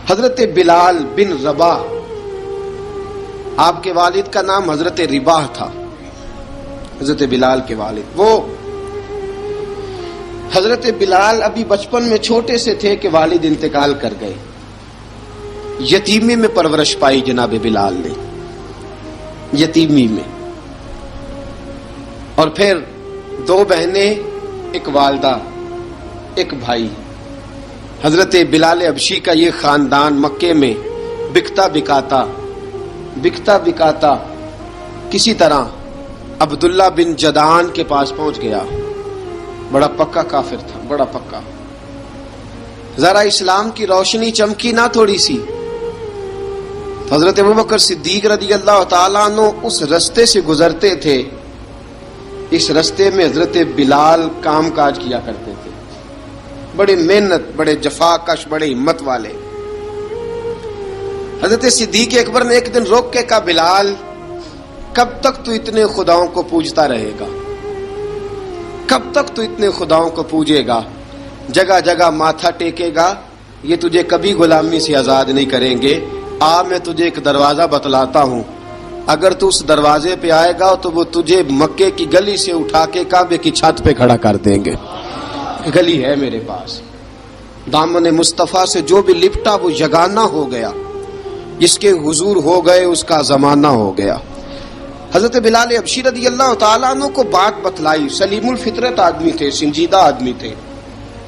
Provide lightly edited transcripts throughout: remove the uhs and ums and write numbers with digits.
حضرت بلال بن رباح، آپ کے والد کا نام حضرت رباح تھا، حضرت بلال کے والد۔ وہ حضرت بلال ابھی بچپن میں چھوٹے سے تھے کہ والد انتقال کر گئے، یتیمی میں پرورش پائی جناب بلال نے، یتیمی میں، اور پھر دو بہنیں، ایک والدہ، ایک بھائی۔ حضرت بلال حبشی کا یہ خاندان مکے میں بکتا بکاتا کسی طرح عبداللہ بن جدعان کے پاس پہنچ گیا۔ بڑا پکا کافر تھا، بڑا پکا۔ ذرا اسلام کی روشنی چمکی نہ تھوڑی سی، حضرت ابوبکر صدیق رضی اللہ تعالیٰ عنہ اس رستے سے گزرتے تھے، اس رستے میں حضرت بلال کام کاج کیا کرتے تھے، بڑے محنت، بڑے جفاکش، بڑے ہمت والے۔ حضرت صدیق اکبر نے ایک دن روک کے کہا، بلال کب تک تو اتنے خداؤں کو پوجتا رہے گا؟ کب تک تو اتنے خداؤں کو پوجے گا، جگہ جگہ ماتھا ٹیکے گا؟ یہ تجھے کبھی غلامی سے آزاد نہیں کریں گے۔ میں تجھے ایک دروازہ بتلاتا ہوں، اگر تو اس دروازے پہ آئے گا تو وہ تجھے مکے کی گلی سے اٹھا کے کعبے کی چھت پہ کھڑا کر دیں گے۔ گلی ہے میرے پاس، دامن مصطفیٰ سے جو بھی لپٹا وہ یگانہ ہو گیا، جس کے حضور ہو گئے اس کا زمانہ ہو گیا۔ حضرت بلال حبشی رضی اللہ تعالیٰ عنہ کو بات بتلائی، سلیم الفطرت آدمی تھے، سنجیدہ آدمی تھے،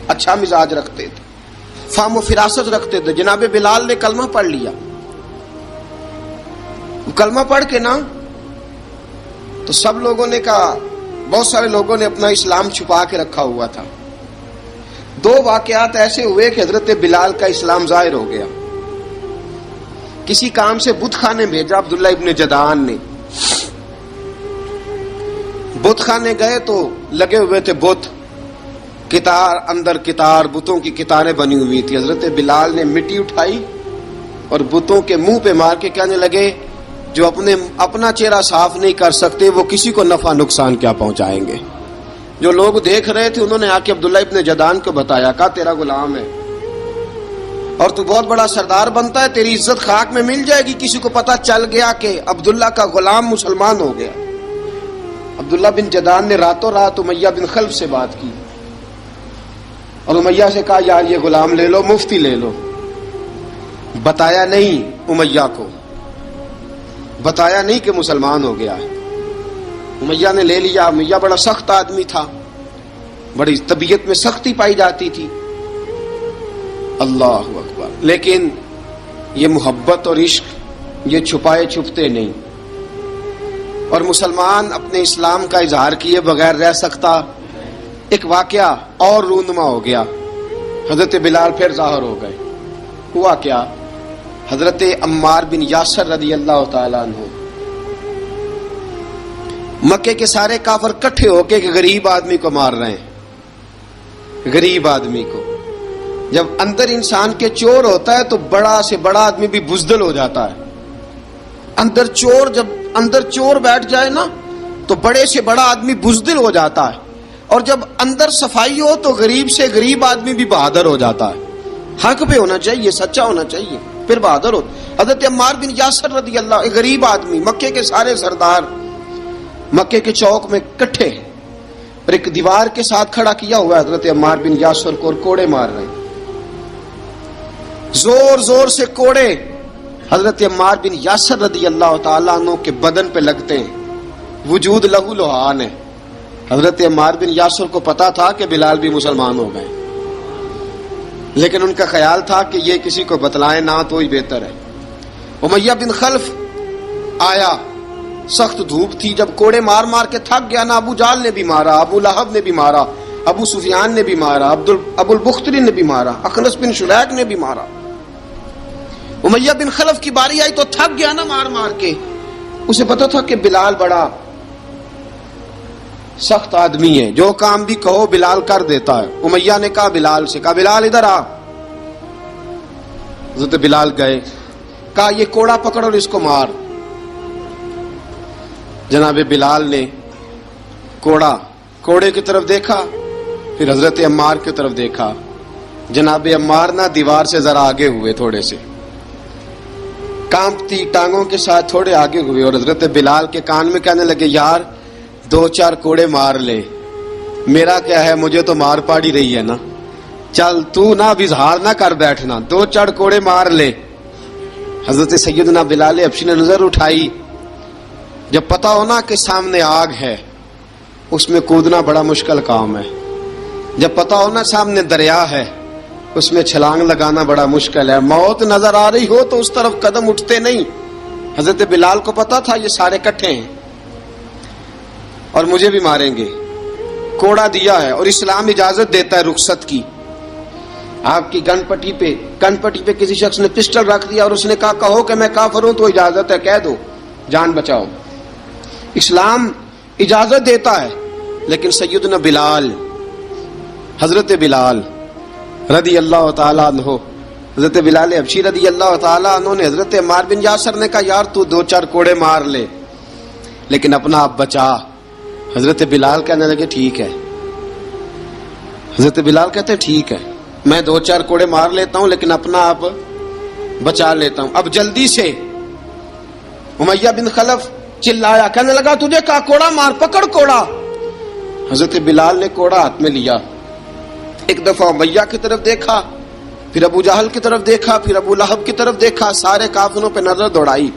اچھا مزاج رکھتے تھے، فہم و فراست رکھتے تھے۔ جناب بلال نے کلمہ پڑھ لیا، کلمہ پڑھ کے نا تو سب لوگوں نے کہا، بہت سارے لوگوں نے اپنا اسلام چھپا کے رکھا ہوا تھا۔ دو واقعات ایسے ہوئے کہ حضرت بلال کا اسلام ظاہر ہو گیا۔ کسی کام سے بت خانے بھیجا عبداللہ ابن جدعان نے، بت خانے گئے تو لگے ہوئے تھے بت، کتار اندر کتار، بتوں کی کتاریں بنی ہوئی تھی۔ حضرت بلال نے مٹی اٹھائی اور بتوں کے منہ پہ مار کے کہنے لگے، جو اپنا چہرہ صاف نہیں کر سکتے وہ کسی کو نفع نقصان کیا پہنچائیں گے۔ جو لوگ دیکھ رہے تھے انہوں نے آ کے عبداللہ ابن جدعان کو بتایا، کہا تیرا غلام ہے اور تو بہت بڑا سردار بنتا ہے، تیری عزت خاک میں مل جائے گی کسی کو پتہ چل گیا کہ عبداللہ کا غلام مسلمان ہو گیا۔ عبداللہ بن جدعان نے راتوں رات امیہ بن خلف سے بات کی اور امیہ سے کہا، یار یہ غلام لے لو، مفتی لے لو۔ بتایا نہیں امیہ کو، بتایا نہیں کہ مسلمان ہو گیا ہے۔ امیہ نے لے لیا۔ امیہ بڑا سخت آدمی تھا، بڑی طبیعت میں سختی پائی جاتی تھی، اللہ اکبر، لیکن یہ محبت اور عشق یہ چھپائے چھپتے نہیں، اور مسلمان اپنے اسلام کا اظہار کیے بغیر رہ سکتا۔ ایک واقعہ اور رونما ہو گیا، حضرت بلال پھر ظاہر ہو گئے۔ ہوا کیا؟ حضرت عمار بن یاسر رضی اللہ تعالیٰ عنہ، مکے کے سارے کافر کٹھے ہو کے غریب آدمی کو مار رہے ہیں، غریب آدمی کو۔ جب اندر انسان کے چور ہوتا ہے تو بڑا سے بڑا آدمی بھی بزدل ہو جاتا ہے۔ جب اندر چور بیٹھ جائے نا تو بڑے سے بڑا آدمی بزدل ہو جاتا ہے، اور جب اندر صفائی ہو تو غریب سے غریب آدمی بھی بہادر ہو جاتا ہے۔ حق پہ ہونا چاہیے، سچا ہونا چاہیے، پھر بہادر ہو۔ حضرت عمار بن یاسر رضی اللہ، ایک غریب آدمی، مکے کے سارے سردار مکے کے چوک میں کٹھے ہیں اور ایک دیوار کے ساتھ کھڑا کیا ہوا ہے حضرت عمار بن یاسر کو، اور کوڑے مار رہے ہیں، زور زور سے کوڑے حضرت عمار بن یاسر رضی اللہ تعالیٰ عنہ کے بدن پہ لگتے ہیں، وجود لہو لہان ہے۔ حضرت عمار بن یاسر کو پتا تھا کہ بلال بھی مسلمان ہو گئے، لیکن ان کا خیال تھا کہ یہ کسی کو بتلائیں نہ تو ہی بہتر ہے۔ امیہ بن خلف آیا، سخت دھوپ تھی، جب کوڑے مار مار کے تھک گیا نا، ابو جال نے بھی مارا، ابو لہب نے بھی مارا، ابو سفیان نے بھی مارا، ابو البختری نے بھی مارا، اخنس بن شلیک نے بھی مارا۔ امیہ بن خلف کی باری آئی تو تھک گیا نا مار مار کے، اسے پتا تھا کہ بلال بڑا سخت آدمی ہے، جو کام بھی کہو بلال کر دیتا ہے۔ امیہ نے کہا بلال سے، کہا بلال ادھر آ۔ حضرت بلال گئے، کہا یہ کوڑا پکڑ اور اس کو مار۔ جناب بلال نے کوڑے کی طرف دیکھا، پھر حضرت عمار کی طرف دیکھا، جناب عمار نہ دیوار سے ذرا آگے ہوئے، تھوڑے سے کانپتی ٹانگوں کے ساتھ تھوڑے آگے ہوئے، اور حضرت بلال کے کان میں کہنے لگے یار 2-4 کوڑے مار لے، میرا کیا ہے، مجھے تو مار پاڑی رہی ہے نا، چل تو نہ اب اظہار نہ کر بیٹھنا، 2-4 کوڑے مار لے۔ حضرت سیدنا بلال حبشی نے نظر اٹھائی، جب پتا ہو نا کہ سامنے آگ ہے اس میں کودنا بڑا مشکل کام ہے، جب پتا ہو نا سامنے دریا ہے اس میں چھلانگ لگانا بڑا مشکل ہے، موت نظر آ رہی ہو تو اس طرف قدم اٹھتے نہیں۔ حضرت بلال کو پتا تھا یہ سارے کٹھے ہیں اور مجھے بھی ماریں گے، کوڑا دیا ہے، اور اسلام اجازت دیتا ہے رخصت کی۔ آپ کی گن پٹی پہ کسی شخص نے پسٹل رکھ دیا اور اس نے کہا کہو کہ میں کافر ہوں تو اجازت ہے، کہہ دو، جان بچاؤ، اسلام اجازت دیتا ہے۔ لیکن سیدنا بلال، حضرت بلال رضی اللہ تعالیٰ عنہ، حضرت بلال حبشی رضی اللہ تعالیٰ عنہ نے حضرت عمار بن یاسر نے کہا یار تو 2-4 کوڑے مار لے لیکن اپنا آپ بچا۔ حضرت بلال کہنے لگے ٹھیک ہے، حضرت بلال کہتے ٹھیک ہے میں 2-4 کوڑے مار لیتا ہوں لیکن اپنا آپ بچا لیتا ہوں۔ اب جلدی سے امیہ بن خلف چلایا، کہنے لگا تجھے کہا کوڑا مار، پکڑ کوڑا۔ حضرت بلال نے کوڑا ہاتھ میں لیا، ایک دفعہ امیہ کی طرف دیکھا، پھر ابو جہل کی طرف دیکھا، پھر ابو لہب کی طرف دیکھا، سارے کافروں پہ نظر دوڑائی،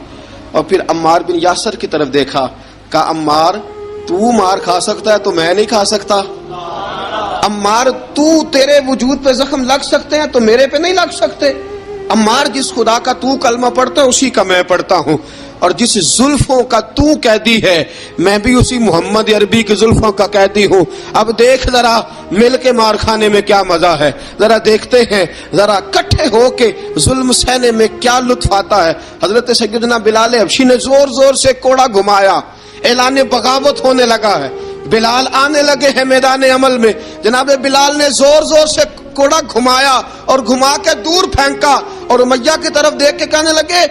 اور پھر عمار بن یاسر کی طرف دیکھا، کہا عمار تو مار کھا سکتا ہے تو میں نہیں کھا سکتا، عمار تیرے وجود پہ زخم لگ سکتے ہیں تو میرے پہ نہیں لگ سکتے، عمار جس خدا کا تو کلمہ پڑھتا ہے اسی کا میں پڑھتا ہوں، اور جس زلفوں کا تو قیدی ہے میں بھی اسی محمد عربی کی زلفوں کا قیدی ہوں۔ اب دیکھ ذرا مل کے مار کھانے میں کیا مزہ ہے، ذرا دیکھتے ہیں ذرا کٹھے ہو کے ظلم سہنے میں کیا لطف آتا ہے۔ حضرت سیدنا بلال حبشی نے زور زور سے کوڑا گھمایا، اعلان بغاوت ہونے لگا ہے، بلال آنے لگے ہیں میدان عمل میں۔ جناب بلال نے زور زور سے کوڑا گھمایا اور گھما کے دور پھینکا، اور امیہ کی طرف دیکھ کے کہنے لگے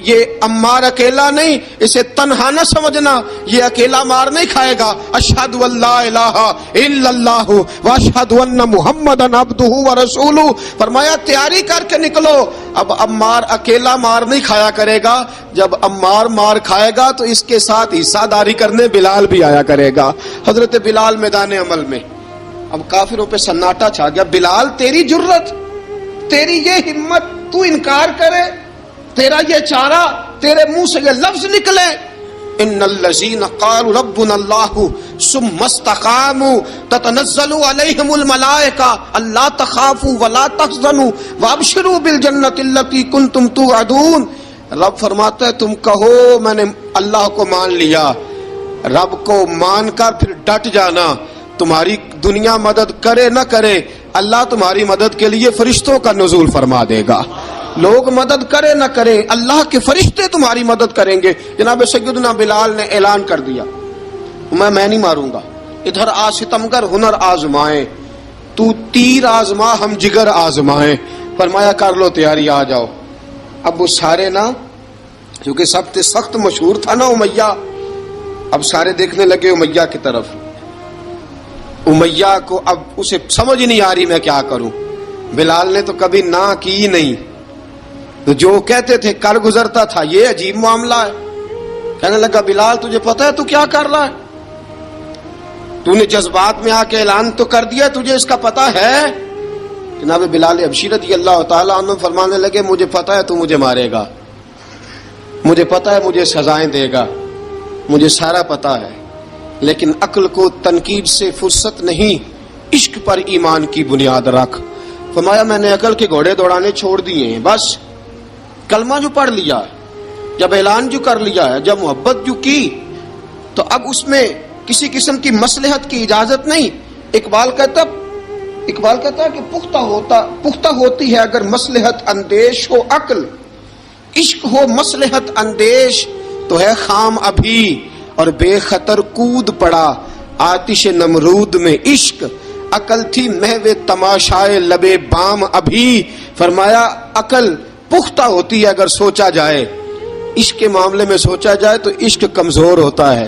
یہ عمار اکیلا نہیں، اسے تنہا نہ سمجھنا، یہ اکیلا مار نہیں کھائے گا۔ اشہد ان لا الہ الا اللہ واشہد ان محمدن عبدہ ورسولہ، فرمایا تیاری کر کے نکلو، اب عمار اکیلا مار نہیں کھایا کرے گا، جب عمار مار کھائے گا تو اس کے ساتھ حصہ داری کرنے بلال بھی آیا کرے گا۔ حضرت بلال میدان عمل میں، اب کافروں پہ سناٹا چھا گیا، بلال تیری جرت، تیری یہ ہمت، تو انکار کرے، تیرا یہ چارہ، تیرے منہ سے یہ لفظ نکلے، ان الذین قالوا ربنا اللہ ثم استقاموا تتنزل علیہم الملائکہ الا تخافوا ولا تحزنوا وابشروا بالجنۃ التی کنتم توعدون۔ رب فرماتا ہے تم کہو میں نے اللہ کو مان لیا، رب کو مان کر پھر ڈٹ جانا، تمہاری دنیا مدد کرے نہ کرے اللہ تمہاری مدد کے لیے فرشتوں کا نزول فرما دے گا، لوگ مدد کرے نہ کرے اللہ کے فرشتے تمہاری مدد کریں گے۔ جناب سیدنا بلال نے اعلان کر دیا میں نہیں ماروں گا، ادھر آ ستمگر ہنر آزمائیں، تو تیر آزما ہم جگر آزمائیں، فرمایا کر لو تیاری آ جاؤ۔ اب وہ سارے نا کیونکہ سب سے سخت مشہور تھا نا امیہ، اب سارے دیکھنے لگے امیہ کی طرف، امیہ کو اب اسے سمجھ نہیں آ رہی میں کیا کروں، بلال نے تو کبھی نہ کی نہیں، تو جو کہتے تھے کر گزرتا تھا، یہ عجیب معاملہ ہے۔ کہنے لگا بلال تجھے پتا ہے تو کیا کر رہا ہے، تو نے جذبات میں آ کے اعلان تو کر دیا، تجھے اس کا پتا ہے؟ جناب بلال حبشی رضی اللہ تعالیٰ عنہ فرمانے لگے مجھے پتا ہے تو مجھے مارے گا، مجھے پتا ہے مجھے سزائیں دے گا، مجھے سارا پتا ہے، لیکن عقل کو تنقید سے فرصت نہیں، عشق پر ایمان کی بنیاد رکھ۔ فرمایا میں نے عقل کے گھوڑے دوڑانے چھوڑ دیے ہیں، بس کلمہ جو پڑھ لیا، جب اعلان جو کر لیا ہے، جب محبت جو کی تو اب اس میں کسی قسم کی مصلحت کی اجازت نہیں۔ اقبال کہتا ہے کہ پختہ ہوتی ہے اگر مصلحت اندیش ہو عقل، عشق ہو مصلحت اندیش تو ہے خام ابھی، اور بے خطر کود پڑا آتش نمرود میں عشق، عقل تھی محو تماشائے لبے بام ابھی۔ فرمایا عقل پختہ ہوتی ہے اگر سوچا جائے، عشق کے معاملے میں سوچا جائے تو عشق کمزور ہوتا ہے،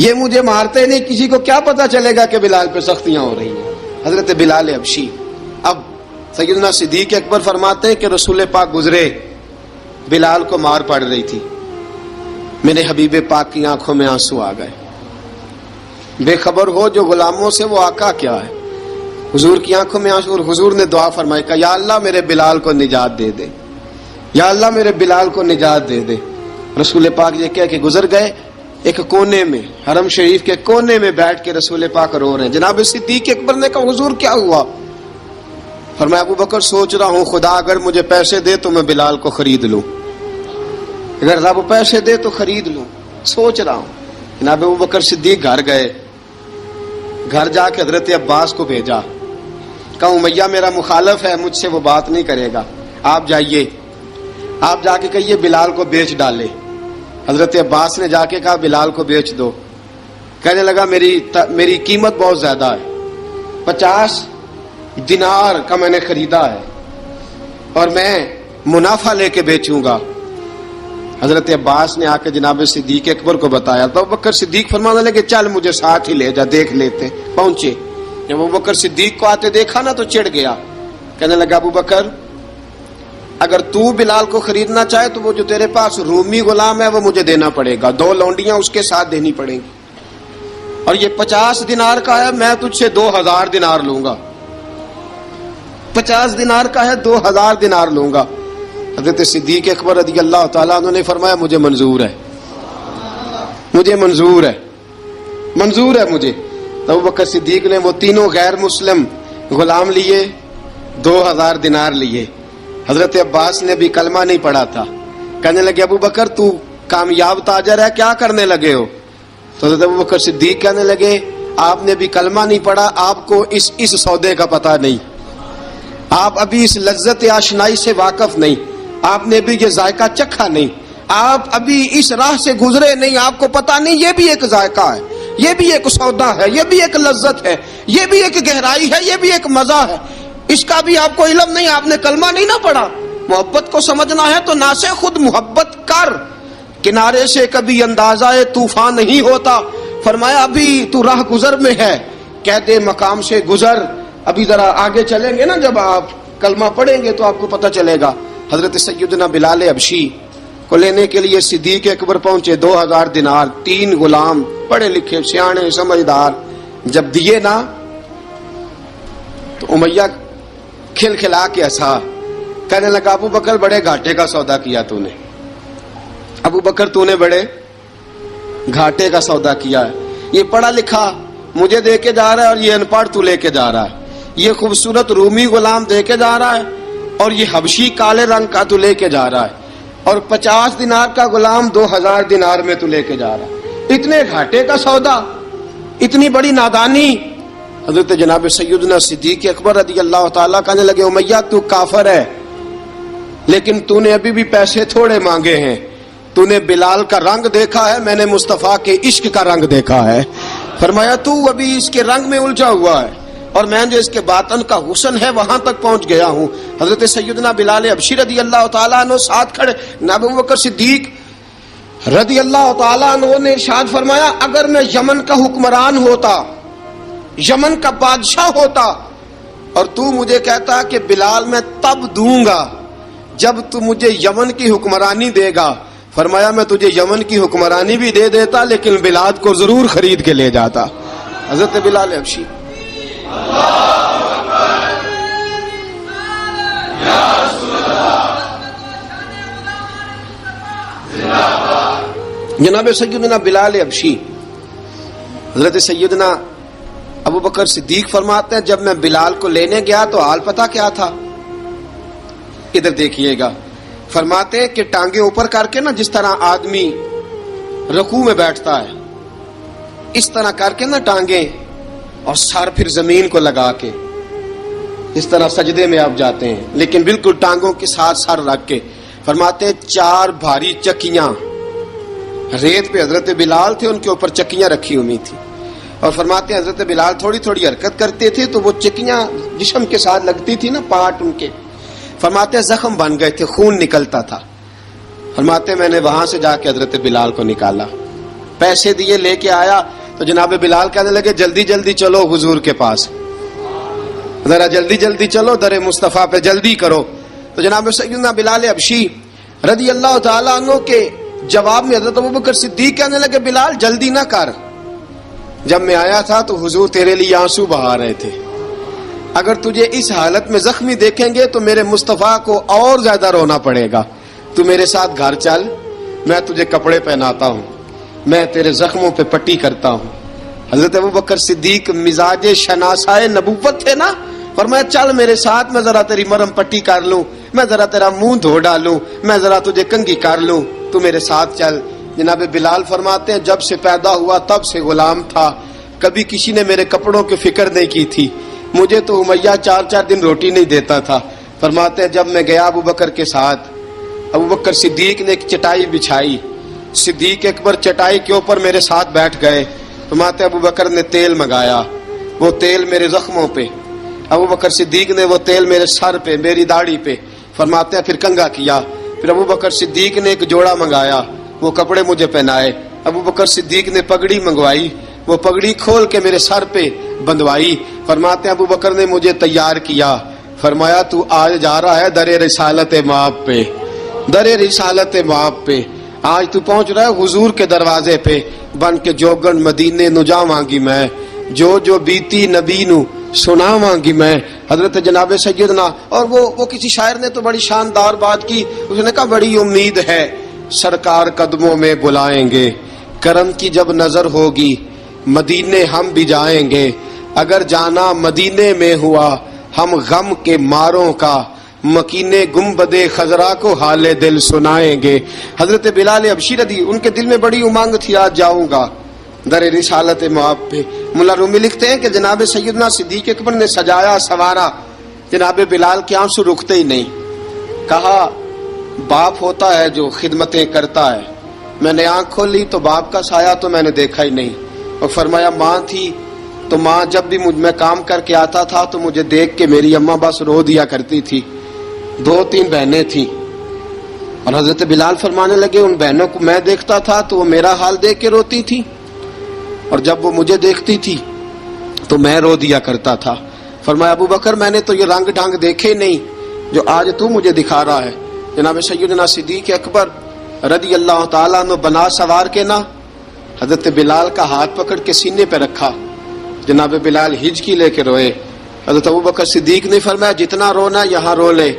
یہ مجھے مارتے نہیں، کسی کو کیا پتا چلے گا کہ بلال پہ سختیاں ہو رہی ہیں. حضرت بلال حبشی. اب سیدنا صدیق اکبر فرماتے ہیں کہ رسول پاک گزرے، بلال کو مار پڑ رہی تھی، میرے حبیب پاک کی آنکھوں میں آنسو آ گئے. بے خبر ہو جو غلاموں سے وہ آقا کیا ہے. حضور کی آنکھوں میں آنسو، اور حضور نے دعا فرمائی کہ یا اللہ میرے بلال کو نجات دے دے، یا اللہ میرے بلال کو نجات دے دے. رسول پاک یہ کہہ کے گزر گئے. ایک کونے میں، حرم شریف کے کونے میں بیٹھ کے رسول پاک رو رہے ہیں. جناب صدیق اکبر نے کہا حضور کیا ہوا؟ فرمایا ابو بکر سوچ رہا ہوں خدا اگر مجھے پیسے دے تو میں بلال کو خرید لوں، اگر رب پیسے دے تو خرید لوں، سوچ رہا ہوں. جناب ابو بکر صدیق گھر گئے، گھر جا کے حضرت عباس کو بھیجا، کہا امیہ میرا مخالف ہے، مجھ سے وہ بات نہیں کرے گا، آپ جائیے، آپ جا کے کہیے بلال کو بیچ ڈالے. حضرت عباس نے جا کے کہا بلال کو بیچ دو. کہنے لگا میری قیمت بہت زیادہ ہے، 50 دینار کا میں نے خریدا ہے اور میں منافع لے کے بیچوں گا. حضرت عباس نے آ کے جناب صدیق اکبر کو بتایا تو ابو بکر صدیق فرمانے لگے چل مجھے ساتھ ہی لے جا دیکھ لیتے. پہنچے، جب ابو بکر صدیق کو آتے دیکھا نا تو چڑ گیا. کہنے لگا ابو بکر اگر تو بلال کو خریدنا چاہے تو وہ جو تیرے پاس رومی غلام ہے وہ مجھے دینا پڑے گا، 2 لونڈیاں اس کے ساتھ دینی پڑیں گی، اور یہ 50 دینار کا ہے، میں تجھ سے 2000 دینار لوں گا. 50 دینار کا ہے، 2000 دینار لوں گا. حضرت صدیق اکبر رضی اللہ تعالیٰ عنہ نے فرمایا مجھے منظور ہے، مجھے منظور ہے، منظور ہے مجھے. تو ابو بکر صدیق نے وہ تینوں غیر مسلم غلام لیے، 2000 دینار لیے. حضرت عباس نے بھی کلمہ نہیں پڑھا تھا. کہنے لگے ابو بکر تو کامیاب تاجر ہے، کیا کرنے لگے ہو؟ تو حضرت ابو بکر صدیق کہنے لگے آپ نے بھی کلمہ نہیں پڑھا، آپ کو اس سودے کا پتہ نہیں، آپ ابھی اس لذت آشنائی سے واقف نہیں، آپ نے بھی یہ ذائقہ چکھا نہیں، آپ ابھی اس راہ سے گزرے نہیں، آپ کو پتہ نہیں یہ بھی ایک ذائقہ ہے، یہ بھی ایک سودا ہے، یہ بھی ایک لذت ہے، یہ بھی ایک گہرائی ہے، یہ بھی ایک مزہ ہے، اس کا بھی آپ کو علم نہیں، آپ نے کلمہ نہیں نہ پڑھا. محبت کو سمجھنا ہے تو نہ سے خود محبت کر، کنارے سے کبھی اندازہ طوفان نہیں ہوتا. فرمایا ابھی تو راہ گزر میں ہے، کہتے مقام سے گزر. ابھی ذرا آگے چلیں گے نا، جب آپ کلمہ پڑھیں گے تو آپ کو پتہ چلے گا. حضرت سیدنا بلال حبشی کو لینے کے لیے صدیق اکبر پہنچے، 2000 دینار، 3 غلام پڑھے لکھے سیانے سمجھدار. جب دیے نا تو امیہ کھل کھلا کے ہنسا، کہنے لگا ابو بکر بڑے گھاٹے کا سودا کیا تو نے، ابو بکر تو نے بڑے گھاٹے کا سودا کیا ہے. یہ پڑھا لکھا مجھے دے کے جا رہا ہے اور یہ ان پڑھ تو لے کے جا رہا ہے، یہ خوبصورت رومی غلام دے کے جا رہا ہے اور یہ حبشی کالے رنگ کا تو لے کے جا رہا ہے، اور 50 دینار کا غلام 2000 دینار میں تو لے کے جا رہا ہے. اتنے گھاٹے کا سودا، اتنی بڑی نادانی. حضرت جناب سیدنا صدیق اکبر رضی اللہ تعالیٰ کہنے لگے امیہ تو کافر ہے، لیکن تو نے ابھی بھی پیسے تھوڑے مانگے ہیں، تو نے بلال کا رنگ دیکھا ہے، میں نے مصطفیٰ کے عشق کا رنگ دیکھا ہے. فرمایا تو ابھی اس کے رنگ میں الجھا ہوا ہے اور میں جو اس کے باطن کا حسن ہے وہاں تک پہنچ گیا ہوں. حضرت سیدنا بلال حبشی رضی اللہ تعالیٰ عنہ ساتھ کھڑے. ابو بکر صدیق رضی اللہ تعالیٰ عنہ نے ارشاد فرمایا اگر میں یمن کا حکمران ہوتا، یمن کا بادشاہ ہوتا، اور تو مجھے کہتا کہ بلال میں تب دوں گا جب تو مجھے یمن کی حکمرانی دے گا، فرمایا میں تجھے یمن کی حکمرانی بھی دے دیتا لیکن بلال کو ضرور خرید کے لے جاتا. حضرت بلال حبشی. جناب سیدنا بلال حبشی، حضرت سیدنا ابو بکر صدیق فرماتے ہیں جب میں بلال کو لینے گیا تو حال پتہ کیا تھا؟ ادھر دیکھیے گا. فرماتے ہیں کہ ٹانگیں اوپر کر کے نا جس طرح آدمی رکوع میں بیٹھتا ہے اس طرح کر کے نا ٹانگیں، اور سر پھر زمین کو لگا کے اس طرح سجدے میں آپ جاتے ہیں، لیکن بالکل ٹانگوں کے ساتھ سر رکھ کے. فرماتے ہیں 4 بھاری چکیاں ریت پہ حضرت بلال تھے، ان کے اوپر چکیاں رکھی ہوئی تھی، اور فرماتے ہیں حضرت بلال تھوڑی تھوڑی حرکت کرتے تھے تو وہ چکیاں جسم کے ساتھ لگتی تھی نا، پارٹ ان کے. فرماتے ہیں زخم بن گئے تھے، خون نکلتا تھا. فرماتے ہیں میں نے وہاں سے جا کے حضرت بلال کو نکالا، پیسے دیے لے کے آیا. تو جناب بلال کہنے لگے جلدی جلدی چلو حضور کے پاس، ذرا جلدی جلدی چلو، در مصطفیٰ پہ جلدی کرو۔ تو جناب سیدنا بلال حبشی رضی اللہ تعالیٰ عنہ کے جواب میں حضرت ابوبکر صدیق کہنے لگے بلال جلدی نہ کر، جب میں آیا تھا تو حضور تیرے لیے آنسو بہا رہے تھے، اگر تجھے اس حالت میں زخمی دیکھیں گے تو میرے مصطفیٰ کو اور زیادہ رونا پڑے گا، تو میرے ساتھ گھر چل، میں تجھے کپڑے پہناتا ہوں، میں تیرے زخموں پہ پٹی کرتا ہوں۔ حضرت ابوبکر صدیق مزاج شناسائے نبوت تھے نا، فرمایا چل میرے ساتھ، میں ذرا تیری مرہم پٹی کر لوں، میں ذرا تیرا منہ دھو ڈالوں، میں ذرا تجھے کنگھی کر لوں، تو میرے ساتھ چل۔ جناب بلال فرماتے ہیں جب سے پیدا ہوا تب سے غلام تھا، کبھی کسی نے میرے کپڑوں کی فکر نہیں کی تھی، مجھے تو امیہ 4 دن روٹی نہیں دیتا تھا۔ فرماتے ہیں جب میں گیا ابوبکر کے ساتھ، ابوبکر صدیق نے ایک چٹائی بچھائی، صدیق اکبر چٹائی کے اوپر میرے ساتھ بیٹھ گئے۔ فرماتے ابوبکر نے تیل منگایا، وہ تیل میرے زخموں پہ، ابوبکر صدیق نے وہ تیل میرے سر پہ، میری داڑھی پہ، فرماتے ہیں پھر کنگھا کیا، پھر ابوبکر صدیق نے ایک جوڑا منگایا، وہ کپڑے مجھے پہنائے، ابوبکر صدیق نے پگڑی منگوائی، وہ پگڑی کھول کے میرے سر پہ بندھوائی۔ فرماتے ہیں ابوبکر نے مجھے تیار کیا، فرمایا تو آج جا رہا ہے در رسالت مآب پہ، در رسالت مآب پہ، آج تو پہنچ رہا ہے حضور کے دروازے پہ، بن کے جوگن مدینے نو جاواں گی میں، جو بیتی نبی نو سناواں گی میں۔ حضرت جناب سیدنا، اور وہ کسی شاعر نے تو بڑی شاندار بات کی، اس نے کہا بڑی امید ہے سرکار قدموں میں بلائیں گے، کرم کی جب نظر ہوگی مدینے ہم بھی جائیں گے، اگر جانا مدینے میں ہوا ہم غم کے ماروں کا، مکینے گنبد خضرا کو حال دل سنائیں گے۔ حضرت بلال حبشی رضی ان کے دل میں بڑی امنگ تھی آج جاؤں گا در رسالت مآب پہ۔ ملا رومی لکھتے ہیں کہ جناب سیدنا صدیق اکبر نے سجایا سوارا، جناب بلال کے آنسو رکتے ہی نہیں۔ کہا باپ ہوتا ہے جو خدمتیں کرتا ہے، میں نے آنکھ کھولی تو باپ کا سایہ تو میں نے دیکھا ہی نہیں، اور فرمایا ماں تھی تو ماں جب بھی میں کام کر کے آتا تھا تو مجھے دیکھ کے میری اماں بس رو دیا کرتی تھی، 2-3 بہنیں تھیں، اور حضرت بلال فرمانے لگے ان بہنوں کو میں دیکھتا تھا تو وہ میرا حال دیکھ کے روتی تھی، اور جب وہ مجھے دیکھتی تھی تو میں رو دیا کرتا تھا۔ فرمایا ابوبکر میں نے تو یہ رنگ ڈھنگ دیکھے نہیں جو آج تو مجھے دکھا رہا ہے۔ جناب سیدنا صدیق اکبر رضی اللہ تعالیٰ عنہ بنا سوار کے نا حضرت بلال کا ہاتھ پکڑ کے سینے پہ رکھا، جناب بلال ہچکی لے کے روئے۔ حضرت ابوبکر صدیق نے فرمایا جتنا رونا یہاں رو لے،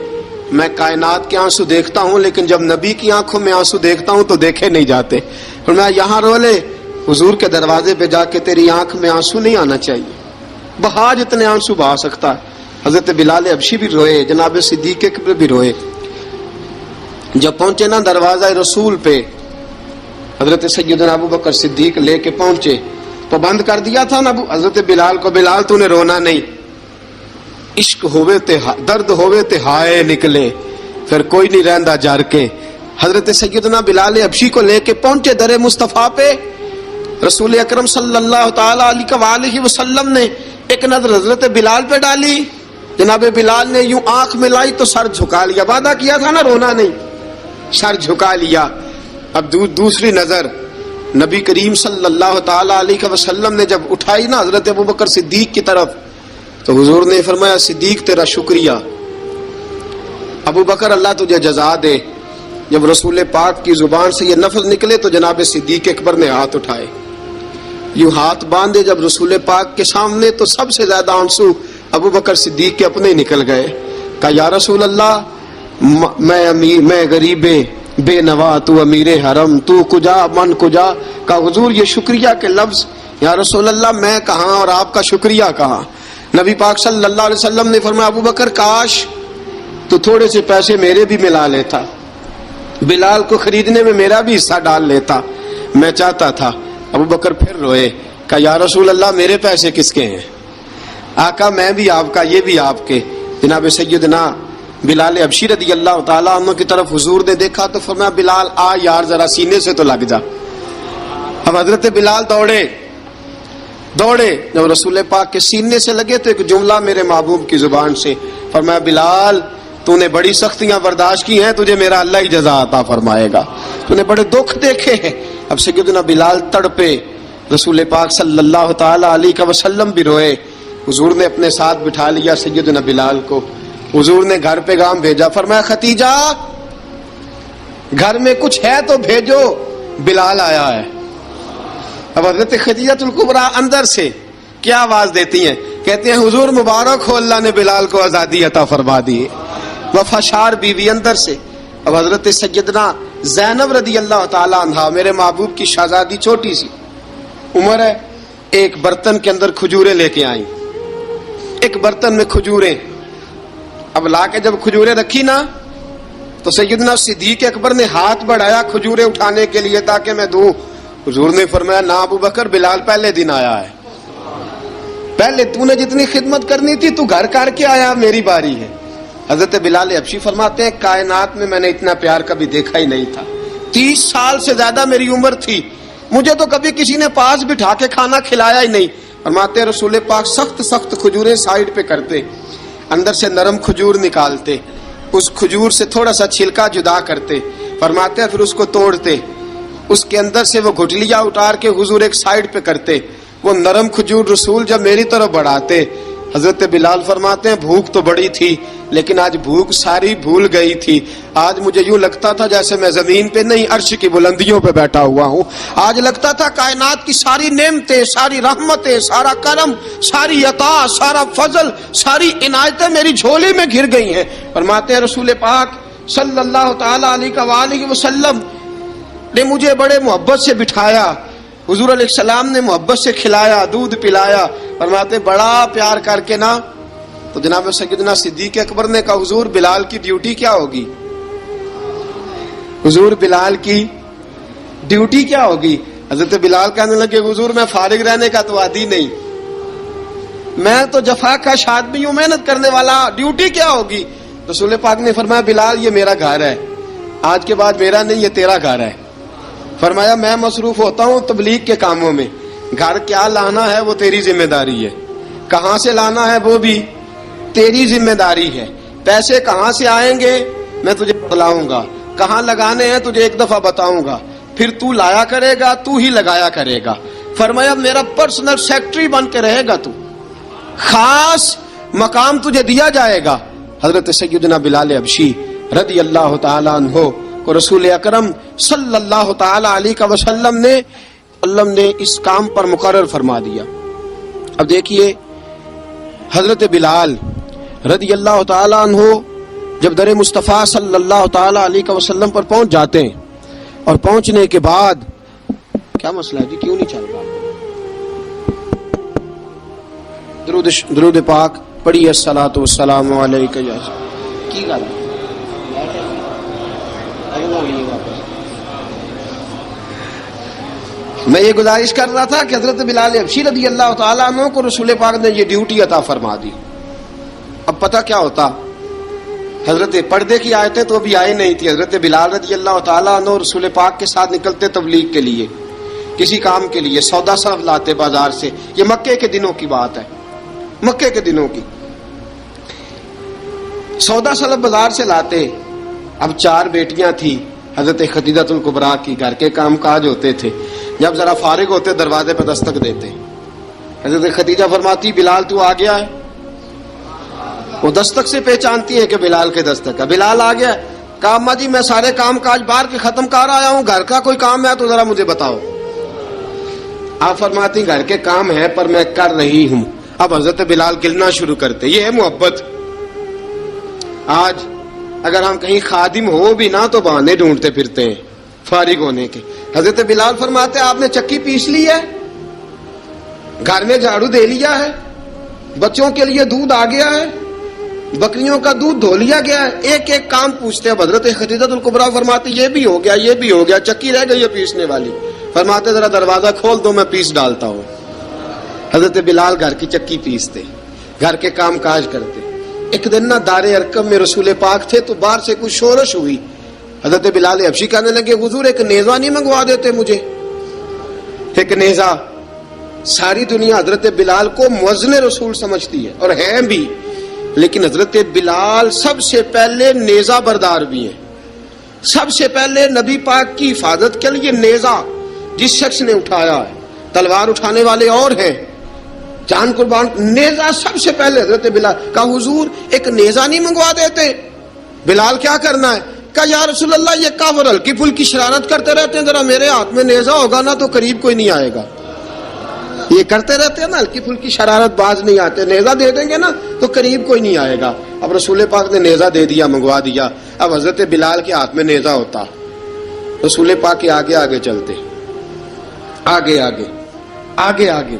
میں کائنات کے آنسو دیکھتا ہوں لیکن جب نبی کی آنکھوں میں آنسو دیکھتا ہوں تو دیکھے نہیں جاتے، فرمایا یہاں رو لے، حضور کے دروازے پہ جا کے تیری آنکھ میں آنسو نہیں آنا چاہیے، بہا جتنے آنسو بہا سکتا ہے۔ حضرت بلال حبشی بھی روئے، جناب صدیق اکبر بھی روئے۔ جب پہنچے نا دروازہ رسول پہ، حضرت سیدنا ابوبکر صدیق لے کے پہنچے تو بند کر دیا تھا نا حضرت بلال کو، بلال تو نے رونا نہیں، عشق ہوئے تے درد ہوئے تے ہائے نکلے، پھر کوئی نہیں رہندا جر کے۔ حضرت سیدنا بلال حبشی کو لے کے پہنچے در مصطفیٰ پہ، رسول اکرم صلی اللہ تعالی علیہ وسلم نے ایک نظر حضرت بلال پہ ڈالی، جناب بلال نے یوں آنکھ ملائی تو سر جھکا لیا، وعدہ کیا تھا نا رونا نہیں، سر جھکا لیا۔ اب دوسری نظر نبی کریم صلی اللہ تعالی علیہ وسلم نے جب اٹھائی نا حضرت ابوبکر صدیق کی طرف تو حضور نے فرمایا صدیق تیرا شکریہ، ابوبکر اللہ تجھے جزا دے۔ جب رسول پاک کی زبان سے یہ لفظ نکلے تو جناب صدیق اکبر نے ہاتھ اٹھائے، یوں ہاتھ باندھے جب رسول پاک کے سامنے تو سب سے زیادہ آنسو ابوبکر صدیق کے اپنے نکل گئے۔ کہا یا رسول اللہ میں غریب بے نوا، تو امیر حرم، تو کجا من کجا۔ کہا حضور یہ شکریہ کے لفظ، یا رسول اللہ میں کہاں اور آپ کا شکریہ کہاں۔ نبی پاک صلی اللہ علیہ وسلم نے فرمایا ابوبکر کاش تو تھوڑے سے پیسے میرے بھی ملا لیتا، بلال کو خریدنے میں میرا بھی حصہ ڈال لیتا، میں چاہتا تھا۔ ابوبکر پھر روئے، کہا یا رسول اللہ میرے پیسے کس کے ہیں؟ آقا میں بھی آپ کا، یہ بھی آپ کے۔ جناب سیدنا بلال حبشی رضی اللہ تعالیٰ عنہ کی طرف حضور نے دیکھا تو فرمایا بلال آ یار ذرا سینے سے تو لگ جا۔ اب حضرت بلال دوڑے، جب رسول پاک کے سینے سے لگے تو ایک جملہ میرے محبوب کی زبان سے، فرمایا بلال تو نے بڑی سختیاں برداشت کی ہیں، تجھے میرا اللہ ہی جزا عطا فرمائے گا، تو نے بڑے دکھ دیکھے ہیں۔ اب سیدنا بلال تڑپے، رسول پاک صلی اللہ تعالی علیہ وسلم بھی روئے. حضور نے اپنے ساتھ بٹھا لیا سیدنا بلال کو. حضور نے گھر پیغام بھیجا, فرمایا ختیجہ گھر میں کچھ ہے تو بھیجو, بلال آیا ہے. اب حضرت خدیجہ الکبریٰ اندر سے کیا آواز دیتی ہیں, کہتے ہیں حضور مبارک ہو, اللہ نے بلال کو آزادی عطا فرما دی. وفاشار بیوی اندر سے. اب حضرت سیدنا زینب رضی اللہ تعالی عنہا, میرے محبوب کی شہزادی, چھوٹی سی عمر ہے, ایک برتن کے اندر کھجوریں لے کے آئیں. ایک برتن میں کھجوریں, اب لا کے جب کھجوریں رکھی نا تو سیدنا صدیق اکبر نے ہاتھ بڑھایا کھجوریں اٹھانے کے لیے تاکہ میں دوں. حضور نے فرمایا نہ ابو بکر, بلال پہلے دن آیا ہے, پہلے تو نے جتنی خدمت کرنی تھی تو گھر کر کے آیا, میری باری ہے. حضرت بلال حبشی فرماتے ہیں کائنات میں نے اتنا پیار کبھی دیکھا ہی نہیں تھا. 30 سال سے زیادہ میری عمر تھی, مجھے تو کبھی کسی نے پاس بٹھا کے کھانا کھلایا ہی نہیں. فرماتے ہیں رسول پاک سخت سخت کھجوریں سائیڈ پہ کرتے, اندر سے نرم کھجور نکالتے, اس کھجور سے تھوڑا سا چھلکا جدا کرتے. فرماتے ہیں پھر اس کو توڑتے, اس کے اندر سے وہ گھٹلیاں اتار کے حضور ایک سائیڈ پہ کرتے. وہ نرم کھجور رسول جب میری طرف بڑھاتے, حضرت بلال فرماتے ہیں بھوک تو بڑی تھی لیکن آج بھوک ساری بھول گئی تھی. آج مجھے یوں لگتا تھا جیسے میں زمین پہ نہیں عرش کی بلندیوں پہ بیٹھا ہوا ہوں. آج لگتا تھا کائنات کی ساری نعمتیں, ساری رحمتیں, سارا کرم, ساری عطا, سارا فضل, ساری عنایتیں میری جھولی میں گر گئی ہیں. فرماتے ہیں رسول پاک صلی اللہ تعالی علیہ وسلم نے مجھے بڑے محبت سے بٹھایا, حضور علیہ السلام نے محبت سے کھلایا, دودھ پلایا. فرماتے بڑا پیار کر کے نا تو جناب سیدنا صدیق اکبر نے کہا حضور بلال کی ڈیوٹی کیا ہوگی, حضور بلال کی ڈیوٹی کیا ہوگی. حضرت بلال کہنے لگے حضور میں فارغ رہنے کا تو عادی نہیں, میں تو جفا کش آدمی ہوں, محنت کرنے والا, ڈیوٹی کیا ہوگی. رسول پاک نے فرمایا بلال یہ میرا گھر ہے, آج کے بعد میرا نہیں یہ تیرا گھر ہے. فرمایا میں مصروف ہوتا ہوں تبلیغ کے کاموں میں, گھر کیا لانا ہے وہ تیری ذمہ داری ہے, کہاں سے لانا ہے وہ بھی تیری ذمہ داری ہے, پیسے کہاں سے آئیں گے میں تجھے بتلاؤں گا, کہاں لگانے ہیں تجھے ایک دفعہ بتاؤں گا, پھر تو لایا کرے گا, تو ہی لگایا کرے گا. فرمایا میرا پرسنل سیکٹری بن کے رہے گا, تو خاص مقام تجھے دیا جائے گا. حضرت سیدنا بلال حبشی رضی اللہ تعالی عنہ کو رسول اکرم صلی اللہ تعالی علیہ وسلم نے اس کام پر مقرر فرما دیا. اب دیکھیے حضرت بلال رضی اللہ تعالی عنہ جب در مصطفیٰ صلی اللہ تعالی علیہ وسلم پر پہنچ جاتے ہیں, اور پہنچنے کے بعد کیا مسئلہ ہے جی, کیوں نہیں چل رہا؟ درود پاک پڑھیے الصلاۃ والسلام علیک یا کی گل میں یہ گزارش کر رہا تھا کہ حضرت بلال حبشی رضی اللہ تعالیٰ عنہ کو رسول پاک نے یہ ڈیوٹی عطا فرما دی. اب پتہ کیا ہوتا, حضرت پردے کی آیتیں تو ابھی آئی نہیں تھی. حضرت بلال رضی اللہ تعالیٰ عنہ رسول پاک کے ساتھ نکلتے تبلیغ کے لیے, کسی کام کے لیے, سودا صرف لاتے بازار سے. یہ مکے کے دنوں کی بات ہے, مکے کے دنوں کی. سودا صرف بازار سے لاتے. اب 4 بیٹیاں تھیں حضرت خدیجہ الکبریٰ کی, گھر کے کام کاج ہوتے تھے. جب ذرا فارغ ہوتے دروازے پہ دستک دیتے. حضرت خدیجہ فرماتی بلال تو آ گیا ہے. وہ دستک سے پہچانتی ہے کہ بلال کے دستک ہے. بلال آ گیا. کہا اماں جی میں سارے کام کاج باہر کے ختم کر آیا ہوں, گھر کا کوئی کام ہے تو ذرا مجھے بتاؤ. آپ فرماتی گھر کے کام ہے پر میں کر رہی ہوں. اب حضرت بلال گلنا شروع کرتے. یہ ہے محبت. آج اگر ہم کہیں خادم ہو بھی نہ تو بہانے ڈھونڈتے پھرتے ہیں فارغ ہونے کے. حضرت بلال فرماتے آپ نے چکی پیس لی ہے, گھر میں جھاڑو دے لیا ہے, بچوں کے لیے دودھ آ گیا ہے, بکریوں کا دودھ دھو لیا گیا ہے, ایک ایک کام پوچھتے ہیں. حضرت خدیجہ الکبریٰ فرماتے یہ بھی ہو گیا, یہ بھی ہو گیا, چکی رہ گئی ہے پیسنے والی. فرماتے ذرا دروازہ کھول دو میں پیس ڈالتا ہوں. حضرت بلال گھر کی چکی پیستے, گھر کے کام کاج کرتے. ایک دن نہ دار ارقم میں رسول پاک تھے تو باہر سے کچھ شورش ہوئی. حضرت بلال حبشی کہنے لگے حضور ایک نیزہ نہیں منگوا دیتے مجھے. ایک نیزہ. ساری دنیا حضرت بلال کو مؤذن رسول سمجھتی ہے اور ہیں بھی, لیکن حضرت بلال سب سے پہلے نیزہ بردار بھی ہیں. سب سے پہلے نبی پاک کی حفاظت کے لیے نیزہ جس شخص نے اٹھایا ہے تلوار اٹھانے والے اور ہیں، جان قربان. نیزہ سب سے پہلے حضرت بلال کا حضور ایک نیزہ نہیں منگوا دیتے؟ بلال کیا کرنا ہے؟ کہا یا رسول اللہ یہ کافر ہلکی پھلکی شرارت کرتے رہتے ہیں، ذرا میرے ہاتھ میں نیزہ ہوگا نا تو قریب کوئی نہیں آئے گا. یہ کرتے رہتے ہیں نا ہلکی پھلکی شرارت باز نہیں آتے، نیزہ دے دیں گے نا تو قریب کوئی نہیں آئے گا. اب رسول پاک نے نیزہ دے دیا، منگوا دیا. اب حضرت بلال کے ہاتھ میں نیزہ ہوتا، رسول پاک کے آگے آگے چلتے، آگے آگے آگے آگے.